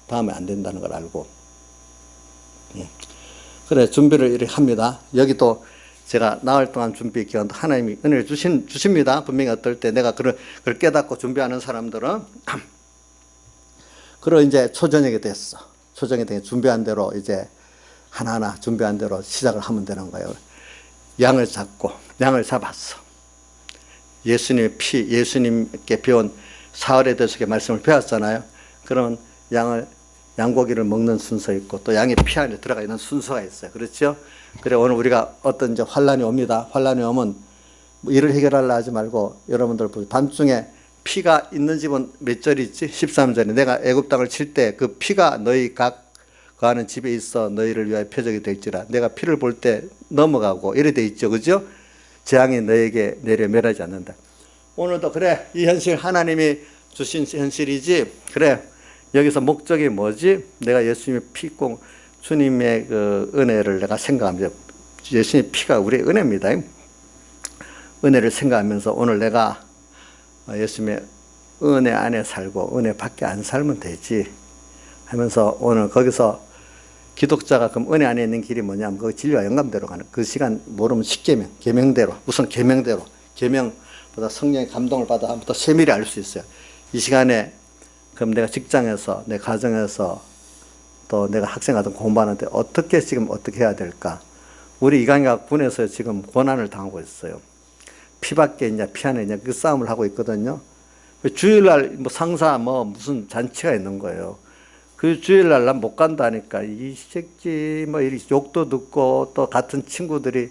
다음에 안 된다는 걸 알고. 그래, 준비를 이렇게 합니다. 여기도 제가 나흘 동안 준비 기간도 하나님이 은혜를 주십니다. 분명히 어떨 때 내가 그걸 깨닫고 준비하는 사람들은. 그리고 이제 초저녁이 됐어. 초저녁이 되게 준비한 대로 이제 하나하나 준비한 대로 시작을 하면 되는 거예요. 양을 잡았어. 예수님의 피, 예수님께 배운 사흘에 대해서 말씀을 배웠잖아요. 그러면 양고기를 먹는 순서 있고 또 양의 피 안에 들어가 있는 순서가 있어요. 그렇죠? 그래 오늘 우리가 어떤 이제 환란이 옵니다. 환란이 오면 뭐 일을 해결하려 하지 말고 여러분들 밤중에 피가 있는 집은 몇 절이 있지? 13절에 내가 애굽 땅을 칠 때 그 피가 너희 각 거하는 집에 있어 너희를 위하여 표적이 될지라. 내가 피를 볼 때 넘어가고 이래 돼 있죠. 그죠? 재앙이 너에게 내려 멸하지 않는다. 오늘도 그래 이 현실 하나님이 주신 현실이지. 그래 여기서 목적이 뭐지? 내가 예수님의 피공 주님의 그 은혜를 내가 생각하면서 예수님의 피가 우리의 은혜입니다. 은혜를 생각하면서 오늘 내가 예수님의 은혜 안에 살고 은혜 밖에 안 살면 되지 하면서 오늘 거기서 기독자가 그럼 은혜 안에 있는 길이 뭐냐면 그 진리와 영감대로 가는 그 시간 모르면 십계명, 계명대로 우선 계명대로 계명보다 성령의 감동을 받아 한번 더 세밀히 알 수 있어요. 이 시간에 그럼 내가 직장에서 내 가정에서 또 내가 학생하든 공부하는데 어떻게 해야 될까? 우리 이강학 군에서 지금 고난을 당하고 있어요. 피밖에 있냐 피 안에 있냐 그 싸움을 하고 있거든요. 주일날 뭐 상사 뭐 무슨 잔치가 있는 거예요. 그 주일날 난 못 간다니까 이 새끼 뭐 이리 욕도 듣고 또 같은 친구들이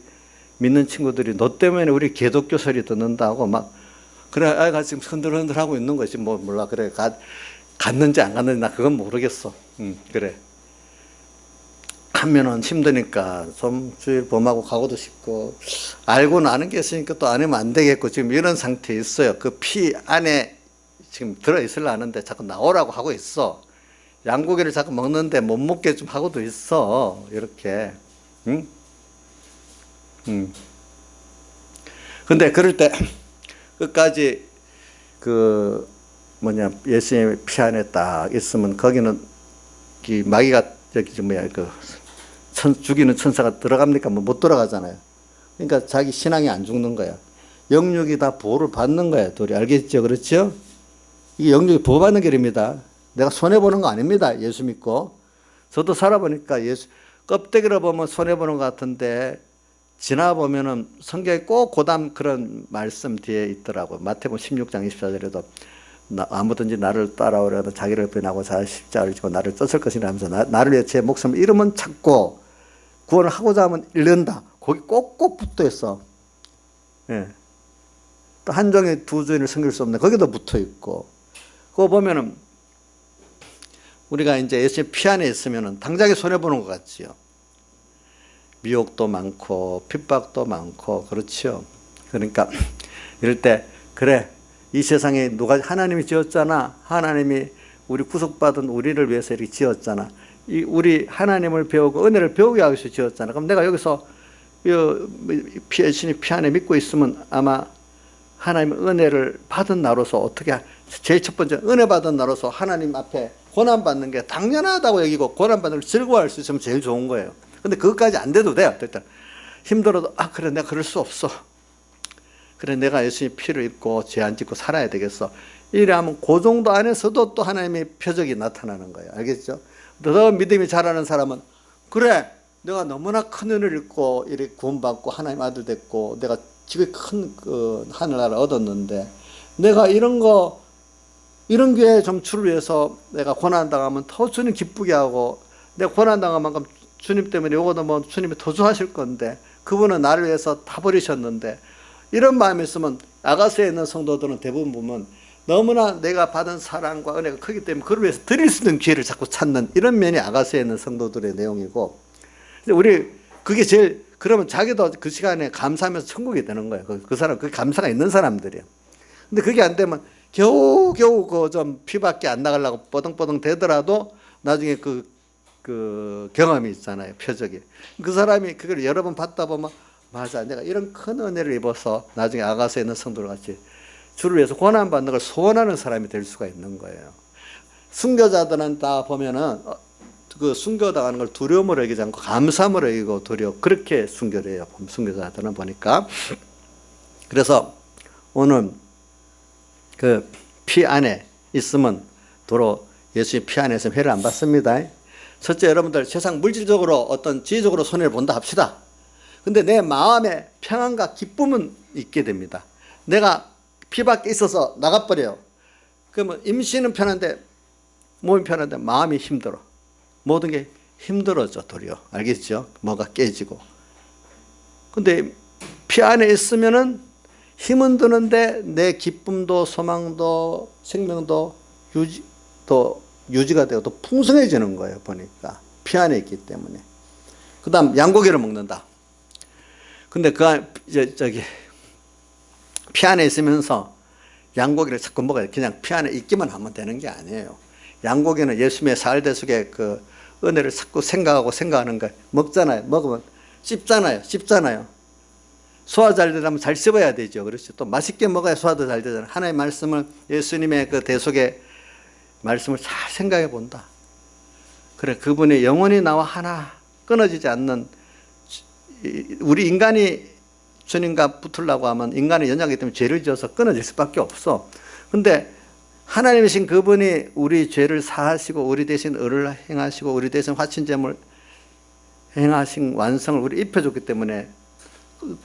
믿는 친구들이 너 때문에 우리 기독교 소리 듣는다고 막 그래 아이가 지금 흔들흔들 하고 있는 거지 뭐 몰라 그래 갔는지 안 갔는지 나 그건 모르겠어. 그래 하면은 힘드니까 좀 주일 범하고 가고도 싶고 알고는 아는 게 있으니까 또 안 하면 안 되겠고 지금 이런 상태에 있어요. 그 피 안에 지금 들어있으려 하는데 자꾸 나오라고 하고 있어. 양고기를 자꾸 먹는데 못 먹게 좀 하고도 있어. 이렇게 근데 그럴 때 끝까지 그 예수님의 피 안에 딱 있으면 거기는 이 마귀가 저기 뭐야 죽이는 천사가 들어갑니까? 뭐 못 들어가잖아요. 그러니까 자기 신앙이 안 죽는 거야. 영육이 다 보호를 받는 거야. 둘이 알겠죠? 그렇죠? 이게 영육이 보호받는 길입니다. 내가 손해보는 거 아닙니다. 예수 믿고. 저도 살아보니까 껍데기로 보면 손해보는 것 같은데 지나보면은 성경에 꼭 고담 그런 말씀 뒤에 있더라고요. 마태복음 16장 24절에도 아무든지 나를 따라오려다 자기를 부인하고 십자가를 지고 나를 쫓을 것이라 하면서 나를 위해 제 목숨을 잃으면 찾고 구원을 하고자 하면 잃는다. 거기 꼭꼭 붙어 있어. 예. 또 한 종의 두 주인을 섬길 수 없는 거기도 붙어 있고. 그거 보면은 우리가 이제 예수님 피 안에 있으면은 당장에 손해보는 것 같지요. 미혹도 많고 핍박도 많고 그렇죠. 그러니까 이럴 때 그래 이 세상에 누가 하나님이 지었잖아. 하나님이 우리 구속받은 우리를 위해서 이렇게 지었잖아. 우리 하나님을 배우고 은혜를 배우게 하기 위해서 지었잖아. 그럼 내가 여기서 예수님 피 안에 믿고 있으면 아마 하나님의 은혜를 받은 나로서 어떻게 제일 첫 번째 은혜 받은 나로서 하나님 앞에 고난받는 게 당연하다고 여기고 고난받는 걸 즐거워할 수 있으면 제일 좋은 거예요. 근데 그것까지 안 돼도 돼요. 일단 힘들어도 그래 내가 그럴 수 없어. 그래 내가 예수님 피를 입고 죄 안 짓고 살아야 되겠어. 이래하면 그 정도 안에서도 또 하나님의 표적이 나타나는 거예요. 알겠죠? 더 믿음이 잘하는 사람은 그래 내가 너무나 큰 은혜를 입고 이렇게 구원받고 하나님 아들 됐고 내가 지금 큰 하늘나라 얻었는데 내가 이런 교회 좀 주를 위해서 내가 고난당하면 더 주님 기쁘게 하고 내가 고난당한 만큼 주님 때문에 요거도 뭐 주님이 더 좋아하실 건데 그분은 나를 위해서 다 버리셨는데 이런 마음이 있으면 아가서에 있는 성도들은 대부분 보면 너무나 내가 받은 사랑과 은혜가 크기 때문에 그를 위해서 드릴 수 있는 기회를 자꾸 찾는 이런 면이 아가서에 있는 성도들의 내용이고 우리 그게 제일 그러면 자기도 그 시간에 감사하면서 천국이 되는 거예요. 그 사람 그 감사가 있는 사람들이에요. 근데 그게 안 되면 겨우 그 좀 피밖에 안 나가려고 뻐덩뻐덩 되더라도 나중에 그 경험이 있잖아요. 표적이. 그 사람이 그걸 여러 번 받다 보면 맞아 내가 이런 큰 은혜를 입어서 나중에 아가서에 있는 성도들 같이 주를 위해서 고난받는 걸 소원하는 사람이 될 수가 있는 거예요. 순교자들은 다 보면은 그 순교당하는 걸 두려움으로 여기지 않고 감사함으로 여기고 그렇게 순교를 해요. 순교자들은 보니까. 그래서 오늘 그 피 안에 있으면 도로 예수의 피 안에 있으면 해를 안 받습니다. 첫째 여러분들 세상 물질적으로 어떤 지혜적으로 손해를 본다 합시다. 근데 내 마음에 평안과 기쁨은 있게 됩니다. 내가 피 밖에 있어서 나가버려요. 그러면 임신은 편한데 몸이 편한데 마음이 힘들어. 모든 게 힘들어져 도리어. 알겠죠? 뭐가 깨지고. 근데 피 안에 있으면은 힘은 드는데 내 기쁨도 소망도 생명도 유지가 되고 또 풍성해지는 거예요. 보니까 피 안에 있기 때문에. 그 다음 양고기를 먹는다. 근데 저기 피 안에 있으면서 양고기를 자꾸 먹어요. 그냥 피 안에 있기만 하면 되는 게 아니에요. 양고기는 예수님의 살대속에 그 은혜를 자꾸 생각하는 거 먹잖아요. 먹으면 씹잖아요. 소화 잘 되려면 잘 씹어야 되죠. 그렇죠. 또 맛있게 먹어야 소화도 잘 되잖아요. 하나님의 말씀을 예수님의 그 대속의 말씀을 잘 생각해 본다. 그래, 그분의 영혼이 나와 하나 끊어지지 않는, 우리 인간이 주님과 붙으려고 하면 인간의 연약이기 때문에 죄를 지어서 끊어질 수밖에 없어. 근데 하나님이신 그분이 우리 죄를 사하시고 우리 대신 의를 행하시고 우리 대신 화친제물 행하신 완성을 우리 입혀줬기 때문에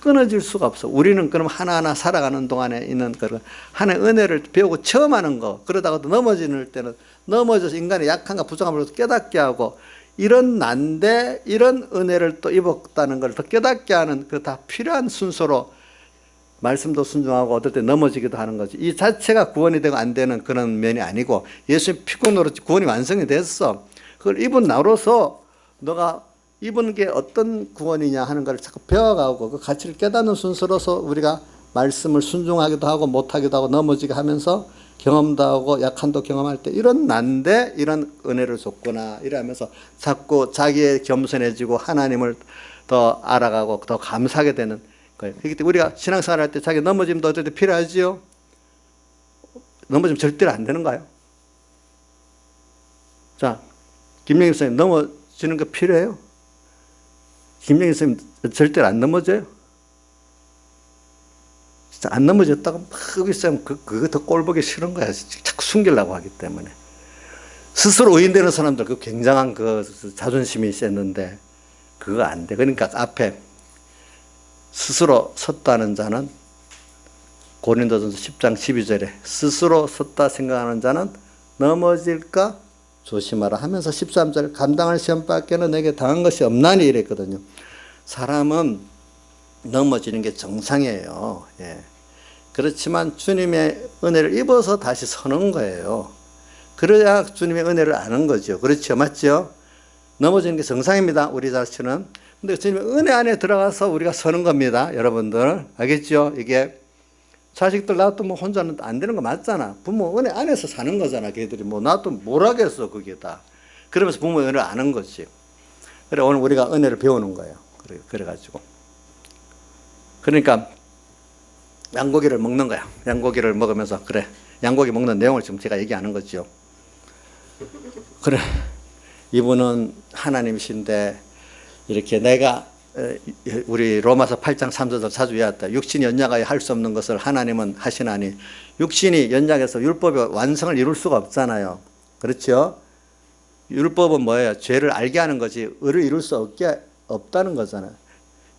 끊어질 수가 없어. 우리는 그럼 하나하나 살아가는 동안에 있는 그런 하나의 은혜를 배우고 처음 하는 거, 그러다가도 넘어지는 때는 넘어져서 인간의 약함과 부족함을 깨닫게 하고, 이런 난데 이런 은혜를 또 입었다는 걸 더 깨닫게 하는 그 다 필요한 순서로 말씀도 순종하고 어떨 때 넘어지기도 하는 거지. 이 자체가 구원이 되고 안 되는 그런 면이 아니고, 예수님 피곤으로 구원이 완성이 됐어. 그걸 입은 나로서 너가 입은 게 어떤 구원이냐 하는 걸 자꾸 배워가고 그 가치를 깨닫는 순서로서 우리가 말씀을 순종하기도 하고 못하기도 하고 넘어지게 하면서 경험도 하고 약함도 경험할 때 이런 난데 이런 은혜를 줬구나 이러면서 자꾸 자기의 겸손해지고 하나님을 더 알아가고 더 감사하게 되는 거예요. 그렇기 때문에 우리가 신앙생활 할 때 자기 넘어짐도 어떨 때 필요하지요? 넘어지면 절대로 안 되는가요? 자, 김영희 선생님 넘어지는 거 필요해요? 김영희 선생님 절대로 안 넘어져요? 진짜 안 넘어졌다가 막 있으면 그거 더 꼴보기 싫은 거야. 자꾸 숨기려고 하기 때문에. 스스로 의인되는 사람들 그 굉장한 그 자존심이 있었는데 그거 안 돼. 그러니까 앞에 스스로 섰다는 자는 고린도전서 10장 12절에 스스로 섰다 생각하는 자는 넘어질까 조심하라 하면서 13절 감당할 시험밖에는 내게 당한 것이 없나니 이랬거든요. 사람은 넘어지는 게 정상이에요. 예. 그렇지만 주님의 은혜를 입어서 다시 서는 거예요. 그래야 주님의 은혜를 아는 거죠. 그렇죠. 맞죠? 넘어지는 게 정상입니다. 우리 자신은. 근데 주님의 은혜 안에 들어가서 우리가 서는 겁니다. 여러분들. 알겠죠? 이게 자식들 놔두면 혼자는 안 되는 거 맞잖아. 부모 은혜 안에서 사는 거잖아. 걔들이 뭐 놔두면 뭘 하겠어. 그게 다. 그러면서 부모의 은혜를 아는 거지. 그래 오늘 우리가 은혜를 배우는 거예요. 그래가지고. 그러니까 양고기를 먹는 거야. 양고기를 먹으면서 그래. 양고기 먹는 내용을 지금 제가 얘기하는 거죠. 그래. 이분은 하나님이신데 이렇게 내가 우리 로마서 8장 3절도 자주 외웠다. 육신이 연약하여 할 수 없는 것을 하나님은 하시나니 육신이 연약해서 율법의 완성을 이룰 수가 없잖아요. 그렇죠? 율법은 뭐예요? 죄를 알게 하는 거지 의를 이룰 수 없다는 거잖아요.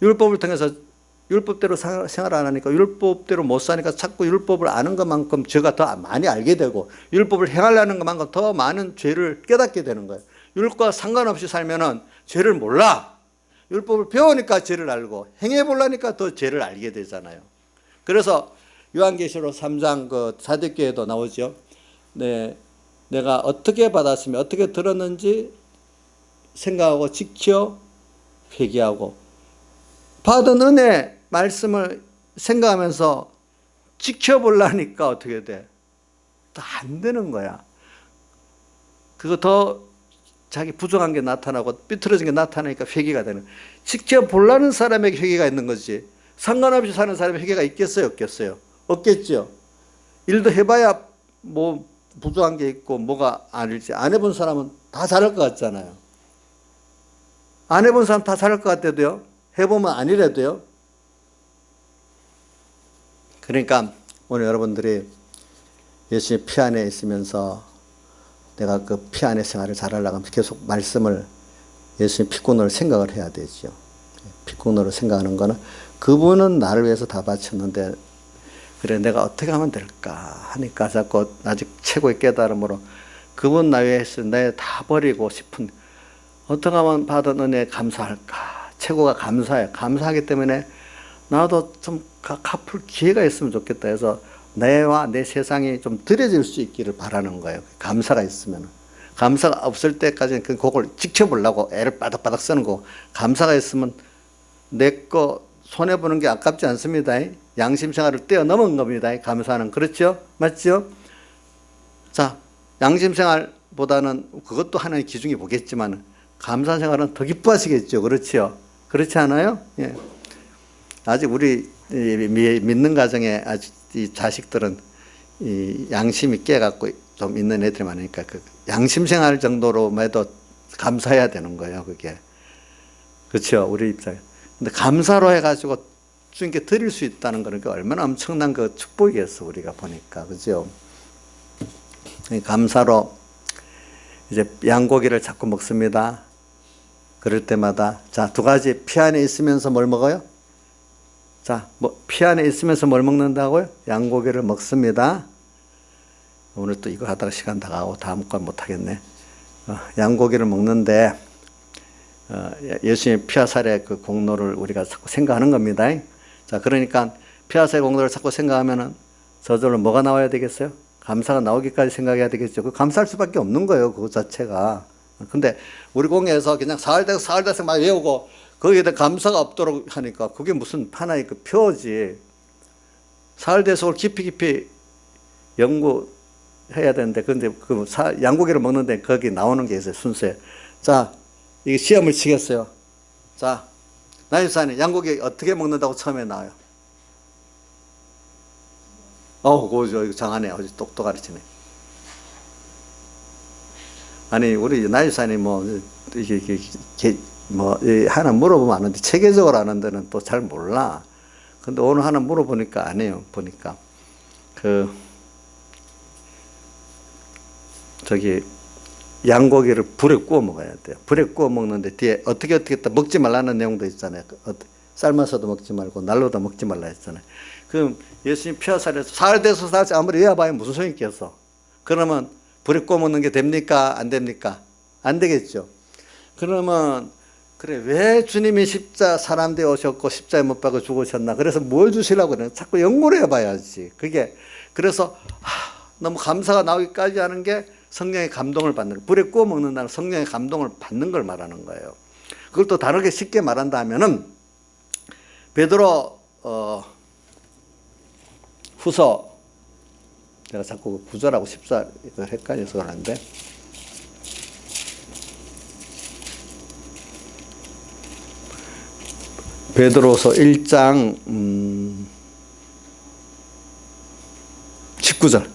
율법을 통해서 율법대로 생활 안 하니까 율법대로 못 사니까 자꾸 율법을 아는 것만큼 죄가 더 많이 알게 되고 율법을 행하려는 것만큼 더 많은 죄를 깨닫게 되는 거예요. 율법과 상관없이 살면은 죄를 몰라. 율법을 배우니까 죄를 알고 행해보려니까 더 죄를 알게 되잖아요. 그래서 요한계시록 3장 그 사도행전에도 나오죠. 네, 내가 어떻게 받았으며 어떻게 들었는지 생각하고 지켜 회개하고 받은 은혜 말씀을 생각하면서 지켜보려니까 어떻게 돼? 더 안 되는 거야. 그거 더 자기 부족한 게 나타나고 삐뚤어진 게 나타나니까 회개가 되는. 지켜보려는 사람에게 회개가 있는 거지. 상관없이 사는 사람에게 회개가 있겠어요? 없겠어요? 없겠죠. 일도 해봐야 뭐 부족한 게 있고 뭐가 아닐지 안 해본 사람은 다 잘할 것 같잖아요. 안 해본 사람 다 잘할 것 같아도요. 해보면 아니래도요. 그러니까 오늘 여러분들이 예수의 피 안에 있으면서 내가 그 피 안의 생활을 잘하려고 하면 계속 말씀을 예수의 피꾼을 생각을 해야 되죠. 피꾼으로 생각하는 거는 그분은 나를 위해서 다 바쳤는데 그래 내가 어떻게 하면 될까 하니까 자꾸 아직 최고의 깨달음으로 그분 나 위해서 내 다 버리고 싶은 어떻게 하면 받은 은혜에 감사할까. 최고가 감사해요. 감사하기 때문에 나도 좀 갚을 기회가 있으면 좋겠다 해서 내와 내 세상이 좀 들여질 수 있기를 바라는 거예요. 감사가 있으면. 감사가 없을 때까지는 그 곡을 지켜보려고 애를 바닥바닥 쓰는 거고 감사가 있으면 내 거 손해보는 게 아깝지 않습니다. 양심생활을 뛰어넘은 겁니다. 감사는. 그렇죠? 맞죠? 자, 양심생활보다는 그것도 하나의 기준이 보겠지만 감사생활은 더 기뻐하시겠죠. 그렇죠? 그렇지 않아요? 예. 아직 우리 믿는 가정에 아직 이 자식들은 이 양심이 깨갖고 좀 있는 애들이 많으니까 그 양심생활 정도로 해도 감사해야 되는 거예요. 그게. 그렇죠? 우리 입장에. 근데 감사로 해가지고 주님께 드릴 수 있다는 거는 얼마나 엄청난 그 축복이겠어, 우리가 보니까. 그죠? 감사로 이제 양고기를 자꾸 먹습니다. 그럴 때마다. 자, 두 가지. 피 안에 있으면서 뭘 먹어요? 자, 피 안에 있으면서 뭘 먹는다고요? 양고기를 먹습니다. 오늘 또 이거 하다가 시간 다 가고 다음 건 못 하겠네. 양고기를 먹는데, 예수님의 피와 살의 그 공로를 우리가 자꾸 생각하는 겁니다. 자, 그러니까 피와 살의 공로를 자꾸 생각하면은 저절로 뭐가 나와야 되겠어요? 감사가 나오기까지 생각해야 되겠죠. 그 감사할 수밖에 없는 거예요. 그것 자체가. 근데 우리 공예에서 그냥 사흘대서 막 외우고 거기에다 감사가 없도록 하니까 그게 무슨 하나의 그 표지. 사흘대속을 깊이 연구해야 되는데 근데 그 양고기를 먹는데 거기 나오는 게 있어요. 순서에. 자, 이게 시험을 치겠어요. 자, 나유사님 양고기 어떻게 먹는다고 처음에 나와요? 그거 이거 장하네. 아주 똑똑 가르치네. 아니 우리 나유사님 이게 하나 물어보면 아는데 체계적으로 아는 데는 또 잘 몰라. 근데 오늘 하나 물어보니까 안 해요. 보니까 양고기를 불에 구워 먹어야 돼요. 불에 구워 먹는데 뒤에 어떻게 먹지 말라는 내용도 있잖아요. 삶아서도 먹지 말고 날로도 먹지 말라 했잖아요. 그럼 예수님 피와 살에서 사흘돼서 살지 아무리 외워봐야 무슨 소용이 있겠어. 그러면 불에 구워 먹는 게 됩니까? 안 됩니까? 안 되겠죠. 그러면 그래 왜 주님이 사람 되어 오셨고 십자가에 못 박아 죽으셨나? 그래서 뭘 주시려고 그래? 자꾸 연구를 해봐야지. 그게 그래서 너무 감사가 나오기까지 하는 게 성령의 감동을 받는 거예요. 불에 구워 먹는다는 성령의 감동을 받는 걸 말하는 거예요. 그걸 또 다르게 쉽게 말한다 하면은 베드로 후서 내가 자꾸 구절하고 14 헷갈려서 그러는데 베드로서 1장 19절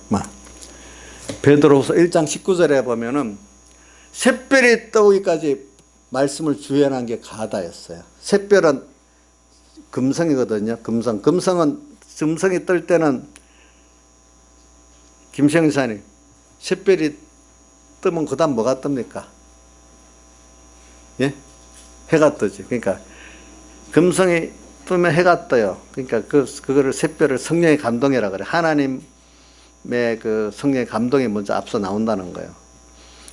베드로서 1장 19절에 보면은 샛별이 떠오기까지 말씀을 주연한 게 가다였어요. 샛별은 금성이거든요. 금성이 뜰 때는 김생산이 샛별이 뜨면 그 다음 뭐가 뜹니까? 예? 해가 뜨지. 그러니까 금성이 뜨면 해가 떠요. 그러니까 그거를 샛별을 성령의 감동이라 그래. 하나님의 그 성령의 감동이 먼저 앞서 나온다는 거예요.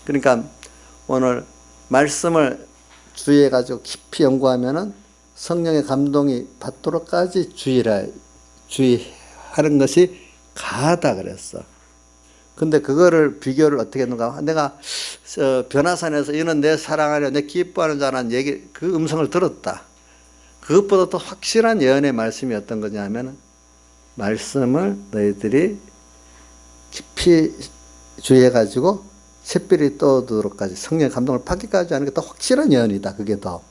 그러니까 오늘 말씀을 주의해 가지고 깊이 연구하면은 성령의 감동이 받도록까지 주의하는 것이 가하다 그랬어. 근데 그거를 비교를 어떻게 했는가? 내가 변화산에서 이는 내 사랑하려 내 기뻐하는 자라는 얘기 그 음성을 들었다. 그것보다 더 확실한 예언의 말씀이 어떤 거냐면 말씀을 너희들이 깊이 주의해 가지고 샛별이 떠오르도록까지 성령의 감동을 받기까지 하는 게 더 확실한 예언이다. 그게 더.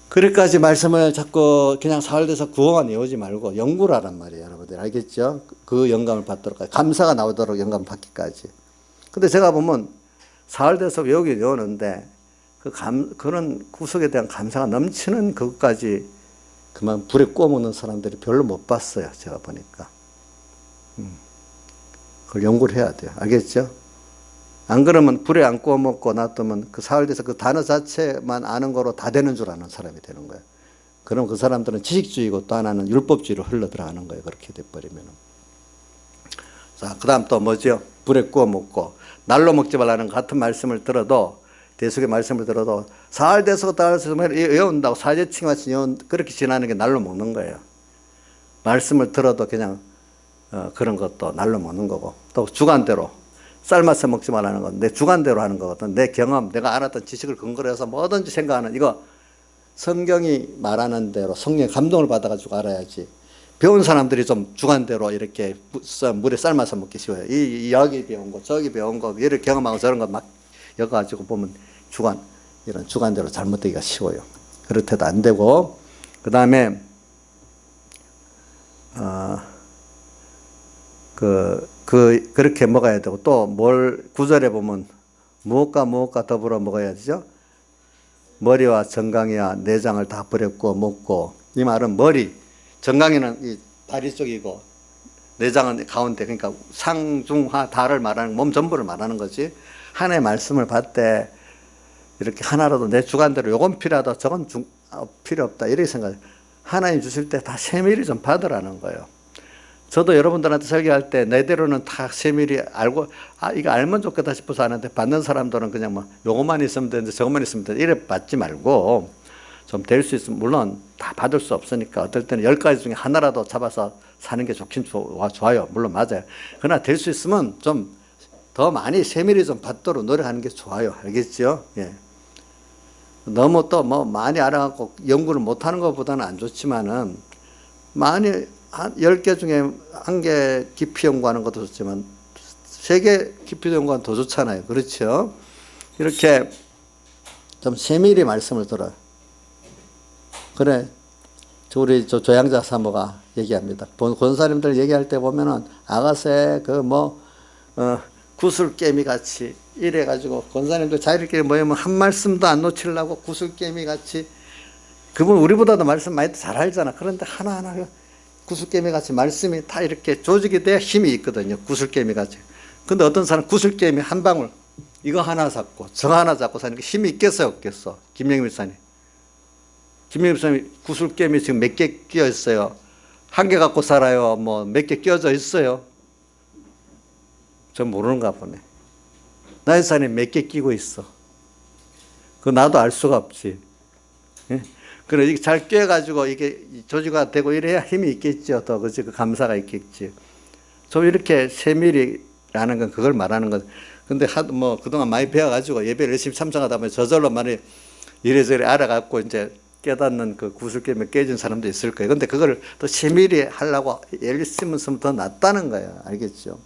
그래까지 말씀을 자꾸 그냥 사흘돼서 구호만 외우지 말고 연구를 하란 말이에요. 여러분들 알겠죠? 그 영감을 받도록 감사가 나오도록 영감 받기까지. 근데 제가 보면 사흘돼서 외우긴 외우는데 그런 구속에 대한 감사가 넘치는 그것까지 그만 불에 구워 먹는 사람들이 별로 못 봤어요. 제가 보니까. 그걸 연구를 해야 돼요. 알겠죠? 안 그러면 불에 안 구워 먹고 놔두면 그 사흘돼서 그 단어 자체만 아는 거로 다 되는 줄 아는 사람이 되는 거예요. 그럼 그 사람들은 지식주의고 또 하나는 율법주의로 흘러 들어가는 거예요. 그렇게 돼버리면은. 자, 그 다음 또 뭐죠? 불에 구워 먹고 날로 먹지 말라는 같은 말씀을 들어도 대속의 말씀을 들어도 사흘 돼서 외운다고 사제칭같이 그렇게 지나는 게 날로 먹는 거예요. 말씀을 들어도 그냥 그런 것도 날로 먹는 거고 또 주관대로 삶아서 먹지 말라는 건 내 주관대로 하는 거거든. 내 경험, 내가 알았던 지식을 근거로 해서 뭐든지 생각하는 이거 성경이 말하는 대로 성령의 감동을 받아가지고 알아야지. 배운 사람들이 좀 주관대로 이렇게 물에 삶아서 먹기 쉬워요. 여기 배운 거, 저기 배운 거, 얘를 경험하고 저런 거 막 엮어가지고 보면 이런 주관대로 잘못되기가 쉬워요. 그렇게도 안 되고, 그 다음에, 그렇게 먹어야 되고, 또 구절에 보면 무엇과 더불어 먹어야 되죠? 머리와 정강이와 내장을 다 버렸고 먹고, 이 말은 정강이는 이 다리 쪽이고 내장은 가운데, 그러니까 상중하 다를 말하는 몸 전부를 말하는 거지. 하나의 말씀을 받을 때 이렇게 하나라도 내 주관대로 요건 필요하다 저건 필요 없다 이렇게 생각해요. 하나님 주실 때 다 세밀히 좀 받으라는 거예요. 저도 여러분들한테 설교할 때 내대로는 다 세밀히 알고 이거 알면 좋겠다 싶어서 하는데 받는 사람들은 그냥 뭐 요것만 있으면 되는데 저것만 있으면 되는데 이래 받지 말고 좀 될 수 있으면 물론 다 받을 수 없으니까 어떨 때는 10가지 중에 하나라도 잡아서 사는 게 좋긴 좋아요. 물론 맞아요. 그러나 될 수 있으면 좀 더 많이 세밀히 좀 받도록 노력하는 게 좋아요. 알겠죠? 예. 너무 또 뭐 많이 알아갖고 연구를 못하는 것보다는 안 좋지만은 많이 한 10개 중에 1개 깊이 연구하는 것도 좋지만 3개 깊이 연구하는 더 좋잖아요. 그렇죠? 이렇게 좀 세밀히 말씀을 들어요. 그래, 우리 조양자 사모가 얘기합니다. 권사님들 얘기할 때 보면은 아가새 구슬깨미 같이 이래가지고 권사님들 자유롭게 모이면 한 말씀도 안 놓치려고 구슬깨미 같이 그분 우리보다도 말씀 많이 잘 알잖아. 그런데 하나하나 구슬깨미 같이 말씀이 다 이렇게 조직이 돼야 힘이 있거든요. 구슬깨미 같이. 근데 어떤 사람 구슬깨미 한 방울 이거 하나 잡고 저 하나 잡고 사니까 힘이 있겠어요, 없겠어? 김영민 목사님. 김영민 목사님 구슬깨미 지금 몇 개 끼어 있어요? 한 개 갖고 살아요? 뭐 몇 개 끼어져 있어요? 전 모르는가 보네. 나의 산에 몇 개 끼고 있어. 그거 나도 알 수가 없지. 예? 그래, 이게 잘 꿰가지고 이게 조직화 되고 이래야 힘이 있겠죠. 더, 그치? 그 감사가 있겠지. 좀 이렇게 세밀이라는 건 그걸 말하는 건. 근데 그동안 많이 배워가지고 예배를 열심히 참석하다 보면 저절로 많이 이래저래 알아갖고 이제 깨닫는 그 구슬깨면 깨진 사람도 있을 거예요. 근데 그걸 더 세밀히 하려고 열심히 쓰면 더 낫다는 거예요. 알겠죠?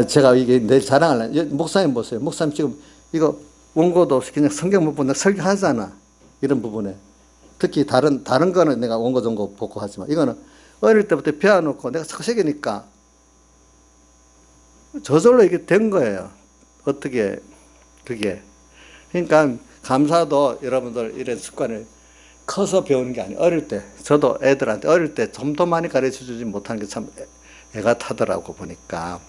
제가 이게 내일 자랑하려면 목사님 보세요. 목사님 지금 이거 원고도 없이 그냥 성경 못 보면 설교하잖아. 이런 부분에 특히 다른 거는 내가 원고 전고 보고 하지만 이거는 어릴 때부터 배워놓고 내가 새기니까 저절로 이게 된 거예요. 어떻게 그게 그러니까 감사도 여러분들 이런 습관을 커서 배우는 게 아니에요. 어릴 때 저도 애들한테 어릴 때 좀 더 많이 가르쳐주지 못하는 게 참 애가 타더라고 보니까.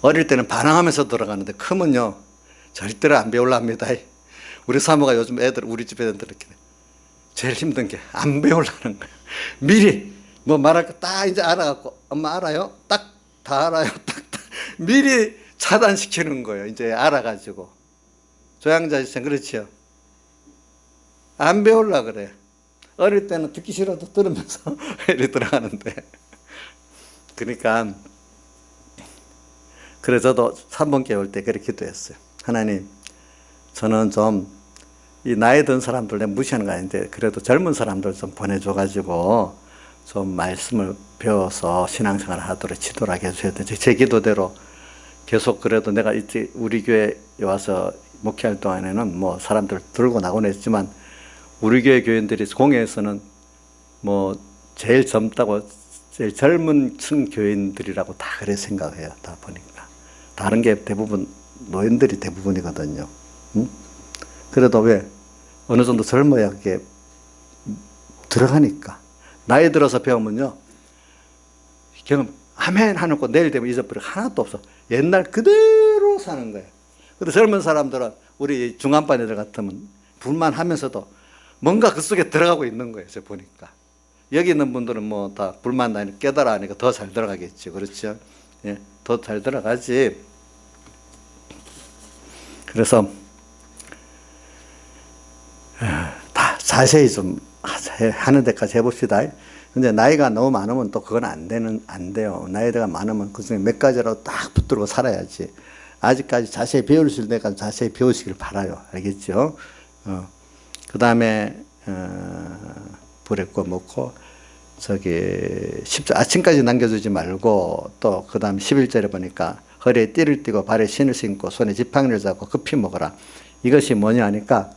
어릴 때는 반항하면서 들어가는데 크면요 절대로 안 배우랍니다. 우리 사모가 요즘 우리 집 애들 이렇게 제일 힘든 게 안 배우려는 거예요. 미리 뭐 말할 거 딱 이제 알아갖고 엄마 알아요? 딱 다 알아요. 딱 미리 차단시키는 거예요. 이제 알아가지고. 조양자 지생 그렇지요? 안 배우려 그래. 어릴 때는 듣기 싫어도 들으면서 이렇게 들어가는데. 그러니까 그래 저도 3번 깨울 때 그렇게 기도했어요. 하나님, 저는 좀 이 나이 든 사람들 내가 무시하는 거 아닌데 그래도 젊은 사람들 좀 보내줘가지고 좀 말씀을 배워서 신앙생활을 하도록 지도를 하게 해주셔야 돼. 제 기도대로 계속 그래도 내가 이제 우리 교회에 와서 목회할 동안에는 뭐 사람들 들고 나곤 했지만 우리 교회 교인들이 공회에서는 뭐 제일 젊다고 제일 젊은 층 교인들이라고 다 그래 생각해요. 다 보니까. 다른 게 대부분 노인들이 대부분이거든요. 응? 그래도 왜 어느 정도 젊어야 그게 들어가니까. 나이 들어서 배우면요 경험, 아멘 하놓고 내일 되면 잊어버리고 하나도 없어. 옛날 그대로 사는 거예요. 근데 젊은 사람들은 우리 중간반 애들 같으면 불만하면서도 뭔가 그 속에 들어가고 있는 거예요. 제가 보니까. 여기 있는 분들은 뭐 다 불만 나니까 깨달아 하니까 더 잘 들어가겠죠. 그렇죠? 예, 더 잘 들어가지. 그래서 다 자세히 좀 하는 데까지 해봅시다. 근데 나이가 너무 많으면 또 그건 안 돼요. 나이가 많으면 그 중에 몇 가지라도 딱 붙들고 살아야지. 아직까지 자세히 배우실 때까지 자세히 배우시길 바라요. 알겠죠? 그 다음에, 불에 구워 먹고, 아침까지 남겨두지 말고, 또 그 다음 11절에 보니까 허리에 띠를 띠고 발에 신을 신고 손에 지팡이를 잡고 급히 먹어라. 이것이 뭐냐 하니까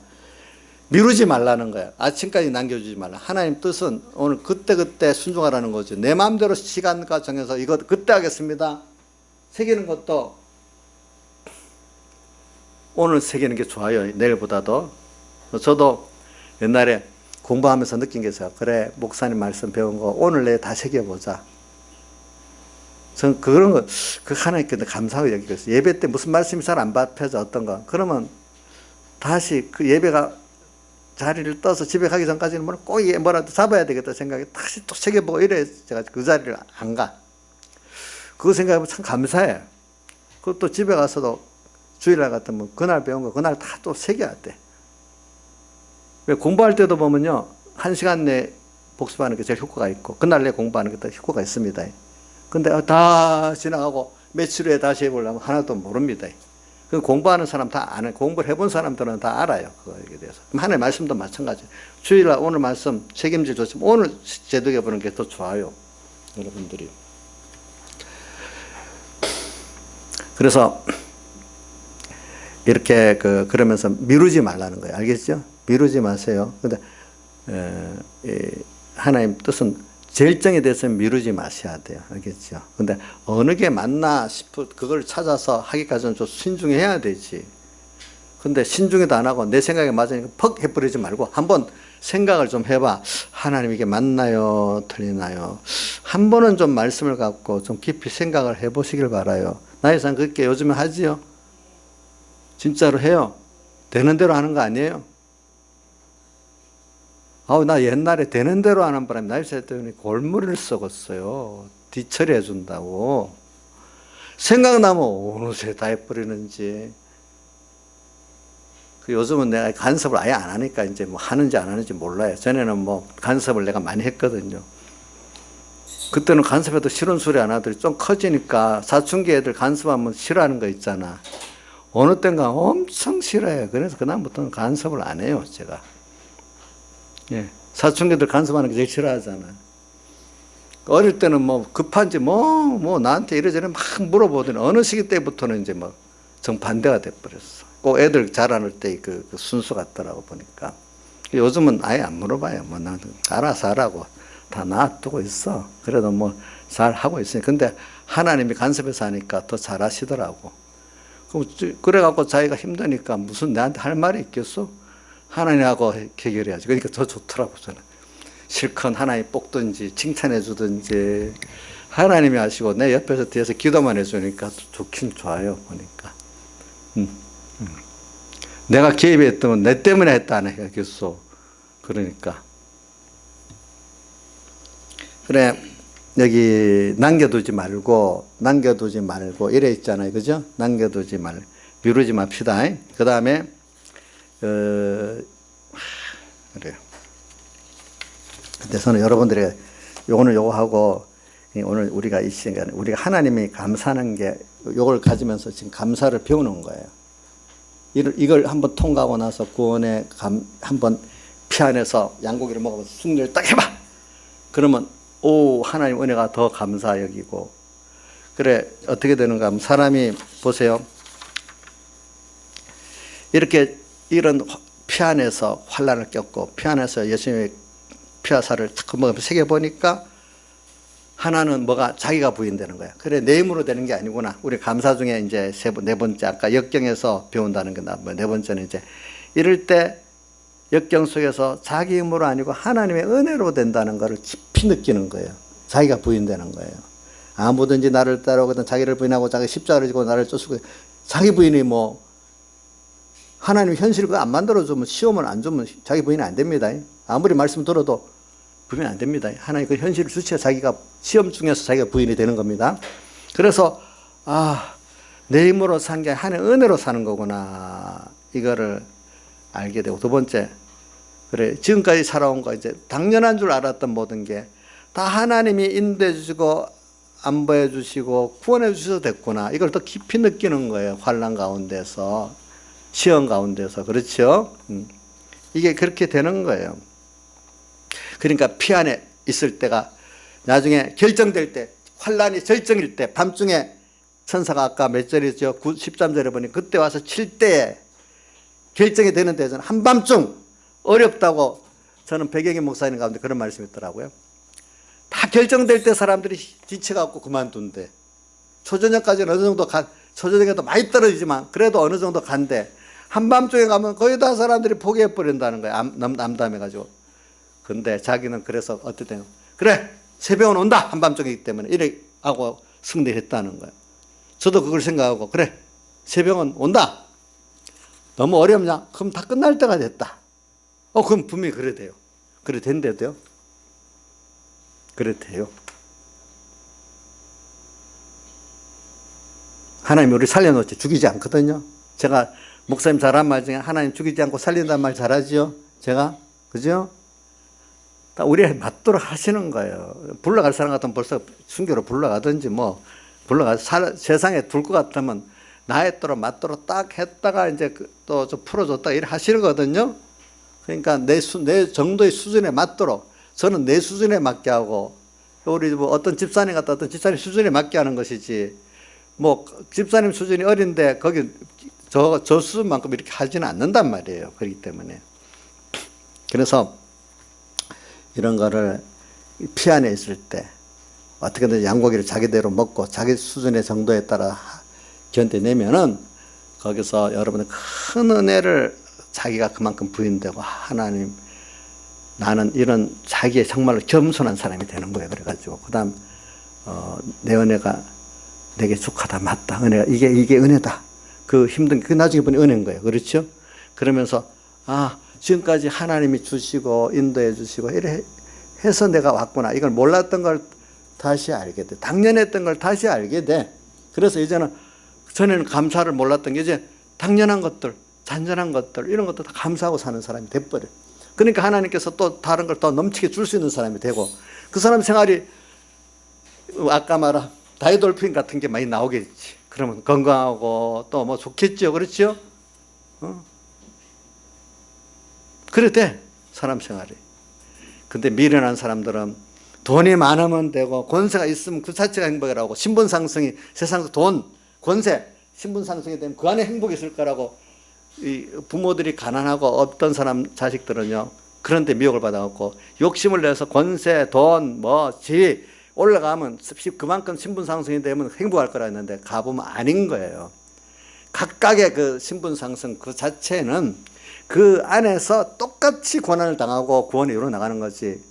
미루지 말라는 거예요. 아침까지 남겨주지 말라. 하나님 뜻은 오늘 그때 순종하라는 거죠. 내 마음대로 시간과 정해서 이거 그때 하겠습니다. 새기는 것도 오늘 새기는 게 좋아요. 내일보다도. 저도 옛날에 공부하면서 느낀 게 있어요. 그래, 목사님 말씀 배운 거 오늘 내일 다 새겨보자. 저는 그런 거, 하나님께 감사하고 여기고 있어요. 예배 때 무슨 말씀이 잘 안 받혀져 어떤 거. 그러면 다시 그 예배가 자리를 떠서 집에 가기 전까지는 꼭 뭐라도 잡아야 되겠다 생각에 다시 또 새겨보고 이래 제가 그 자리를 안 가. 그거 생각하면 참 감사해요. 그것도 집에 가서도 주일날 같으면 그날 배운 거 그날 다 또 새겨야 돼. 왜 공부할 때도 보면요. 1시간 내에 복습하는 게 제일 효과가 있고 그날 내 공부하는 게 더 효과가 있습니다. 근데 다 지나가고 며칠 후에 다시 해보려면 하나도 모릅니다. 그 공부하는 사람 다 아는, 공부를 해본 사람들은 다 알아요. 그거에 대해서. 하나님의 말씀도 마찬가지. 주일날 오늘 말씀 책임질 줬으면 오늘 제독해 보는 게 더 좋아요. 여러분들이. 그래서 이렇게 그러면서 미루지 말라는 거예요. 알겠죠? 미루지 마세요. 근데 하나님 뜻은 절정에 대해서 미루지 마셔야 돼요. 알겠죠? 근데 어느 게 맞나 싶어 그걸 찾아서 하기까지는 좀 신중해야 되지. 근데 신중해도 안 하고 내 생각에 맞으니까 퍽 해버리지 말고 한번 생각을 좀 해봐. 하나님 이게 맞나요? 틀리나요? 한 번은 좀 말씀을 갖고 좀 깊이 생각을 해보시길 바라요. 나이상 그렇게 요즘에 하지요? 진짜로 해요. 되는 대로 하는 거 아니에요? 나 옛날에 되는 대로 하는 바람에 나이 살때 골머리를 썩었어요. 뒤처리 해준다고. 생각나면 어느새 다 해버리는지. 요즘은 내가 간섭을 아예 안 하니까 이제 뭐 하는지 안 하는지 몰라요. 전에는 뭐 간섭을 내가 많이 했거든요. 그때는 간섭해도 싫은 소리 안 하더니 좀 커지니까 사춘기 애들 간섭하면 싫어하는 거 있잖아. 어느 땐가 엄청 싫어해요. 그래서 그다음부터는 간섭을 안 해요, 제가. 예. 사춘기들 간섭하는 게 제일 싫어하잖아. 어릴 때는 뭐 급한지 뭐 나한테 이래저래 막 물어보더니 어느 시기 때부터는 이제 뭐 정반대가 돼버렸어. 꼭 애들 자라날 때 그 순수 같더라고 보니까. 요즘은 아예 안 물어봐요. 뭐 나는 알아서 하라고 다 놔두고 있어. 그래도 뭐 잘 하고 있으니. 근데 하나님이 간섭해서 하니까 더 잘 하시더라고. 그래갖고 자기가 힘드니까 무슨 나한테 할 말이 있겠어? 하나님하고 해결해야지. 그러니까 더 좋더라고, 저는. 실컷 하나님 뽑든지, 칭찬해 주든지, 하나님이 하시고, 내 옆에서 뒤에서 기도만 해주니까 좋긴 좋아요, 보니까. 내가 개입했다면 내 때문에 했다, 안 해야겠어. 그러니까. 그래, 여기 남겨두지 말고, 이래 있잖아요. 그죠? 남겨두지 말고, 미루지 맙시다. 그 다음에, 그래요. 그래서는 여러분들이 오늘 요거 하고 오늘 우리가 이 시간에 우리가 하나님이 감사하는 게 요걸 가지면서 지금 감사를 배우는 거예요. 이걸 한번 통과하고 나서 구원에 한번 피 안에서 양고기를 먹으면서 숭례를 딱 해봐. 그러면 하나님 은혜가 더 감사 여기고. 그래 어떻게 되는가 하면 사람이 보세요. 이렇게 이런 피 안에서 환난을 겪고 피 안에서 예수님의 피화살을 탁 먹으면서 새겨보니까 하나는 뭐가 자기가 부인되는 거야. 그래 내 힘으로 되는 게 아니구나. 우리 감사 중에 이제 네 번째 아까 역경에서 배운다는 게 네 번째는 이제 이럴 때 역경 속에서 자기 힘으로 아니고 하나님의 은혜로 된다는 것을 깊이 느끼는 거예요. 자기가 부인되는 거예요. 아무든지 나를 따르거든 자기를 부인하고 자기 십자가를 지고 나를 쫓고 자기 부인이 뭐 하나님 현실을 그거 안 만들어주면 시험을 안 주면 자기 부인이 안 됩니다. 아무리 말씀 들어도 부인이 안 됩니다. 하나님 그 현실을 주셔야 자기가 시험 중에서 자기가 부인이 되는 겁니다. 그래서 내 힘으로 산 게 하나님의 은혜로 사는 거구나 이거를 알게 되고, 두 번째 그래 지금까지 살아온 거 이제 당연한 줄 알았던 모든 게 다 하나님이 인도해 주시고 안보해 주시고 구원해 주셔서 됐구나 이걸 더 깊이 느끼는 거예요. 환난 가운데서 시험 가운데서. 그렇죠? 이게 그렇게 되는 거예요. 그러니까 피안에 있을 때가 나중에 결정될 때 환난이 절정일 때 밤중에 천사가 아까 몇 절이죠? 13절에 보니 그때 와서 칠 때에 결정이 되는 데서는 한밤중 어렵다고 저는 백영희 목사님 가운데 그런 말씀이 있더라고요. 다 결정될 때 사람들이 지쳐갖고 그만둔대. 초저녁까지는 어느 정도 초저녁에도 많이 떨어지지만 그래도 어느 정도 간대. 한밤중에 가면 거의 다 사람들이 포기해버린다는 거예요. 남담해가지고. 근데 자기는 그래서 어떨 때는 그래 새벽은 온다 한밤중이기 때문에 이래 하고 승리했다는 거예요. 저도 그걸 생각하고 그래 새벽은 온다. 너무 어렵냐? 그럼 다 끝날 때가 됐다. 그럼 분명히 그래 돼요. 그래 된대도요. 그래 돼요. 하나님이 우리 살려놓지 죽이지 않거든요. 제가 목사님 잘한 말 중에 하나님 죽이지 않고 살린다는 말 잘하지요. 제가 그죠? 다 우리에 맞도록 하시는 거예요. 불러갈 사람 같으면 벌써 순교로 불러가든지 뭐 세상에 둘 것 같으면 나의 또로 맞도록 딱 했다가 이제 또 좀 풀어줬다가 이래 하시거든요. 그러니까 내 정도의 수준에 맞도록 저는 내 수준에 맞게 하고 우리 뭐 어떤 집사님 같다 어떤 집사님 수준에 맞게 하는 것이지 뭐 집사님 수준이 어린데 거기 저 수준만큼 이렇게 하지는 않는단 말이에요. 그렇기 때문에 그래서 이런 거를 피안에 있을 때 어떻게든 양고기를 자기대로 먹고 자기 수준의 정도에 따라 견뎌내면은 거기서 여러분의 큰 은혜를 자기가 그만큼 부인되고 하나님 나는 이런 자기의 정말로 겸손한 사람이 되는 거예요. 그래가지고 그다음 내 은혜가 내게 족하다 맞다 은혜가 이게 은혜다 그 힘든 그 나중에 보니 은혜인 거예요. 그렇죠? 그러면서 지금까지 하나님이 주시고 인도해 주시고 이래 해서 내가 왔구나 이걸 몰랐던 걸 다시 알게 돼. 당연했던 걸 다시 알게 돼. 그래서 이제는 전에는 감사를 몰랐던 게 이제 당연한 것들 잔잔한 것들 이런 것도 다 감사하고 사는 사람이 돼버려. 그러니까 하나님께서 또 다른 걸 더 넘치게 줄 수 있는 사람이 되고 그 사람 생활이 아까 말한 다이돌핀 같은 게 많이 나오겠지. 그러면 건강하고 또 뭐 좋겠죠. 그렇죠? 그래 돼 사람 생활이. 근데 미련한 사람들은 돈이 많으면 되고 권세가 있으면 그 자체가 행복이라고 신분 상승이 세상에서 돈 권세 신분 상승이 되면 그 안에 행복이 있을 거라고 이 부모들이 가난하고 없던 사람 자식들은요 그런데 미혹을 받아갖고 욕심을 내서 권세 돈 뭐 지위 올라가면 그만큼 신분 상승이 되면 행복할 거라 했는데 가보면 아닌 거예요. 각각의 그 신분 상승 그 자체는 그 안에서 똑같이 고난을 당하고 구원이 이루어나가는 거지.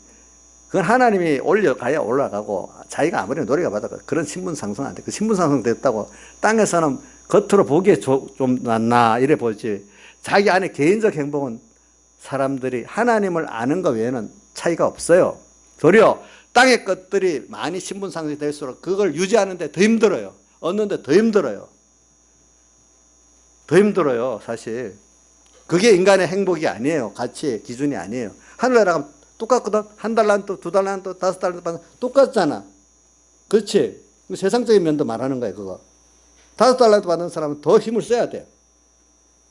그건 하나님이 올려가야 올라가고 자기가 아무리 노력을 받아도 그런 신분 상승 안 돼. 그 신분 상승 됐다고 땅에서는 겉으로 보기에 좀 낫나 이래 보지. 자기 안에 개인적 행복은 사람들이 하나님을 아는 것 외에는 차이가 없어요. 도리어 땅의 것들이 많이 신분 상승이 될수록 그걸 유지하는데 더 힘들어요. 얻는데 더 힘들어요. 더 힘들어요 사실. 그게 인간의 행복이 아니에요. 가치의 기준이 아니에요. 하늘나라 가면 똑같거든. 한 달란트, 두 달란트, 다섯 달란트 받는 똑같잖아. 그렇지? 세상적인 면도 말하는 거예요. 그거. 다섯 달란트 받는 사람은 더 힘을 써야 돼요.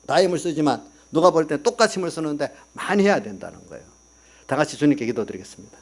다 힘을 쓰지만 누가 볼 때 똑같이 힘을 쓰는데 많이 해야 된다는 거예요. 다 같이 주님께 기도드리겠습니다.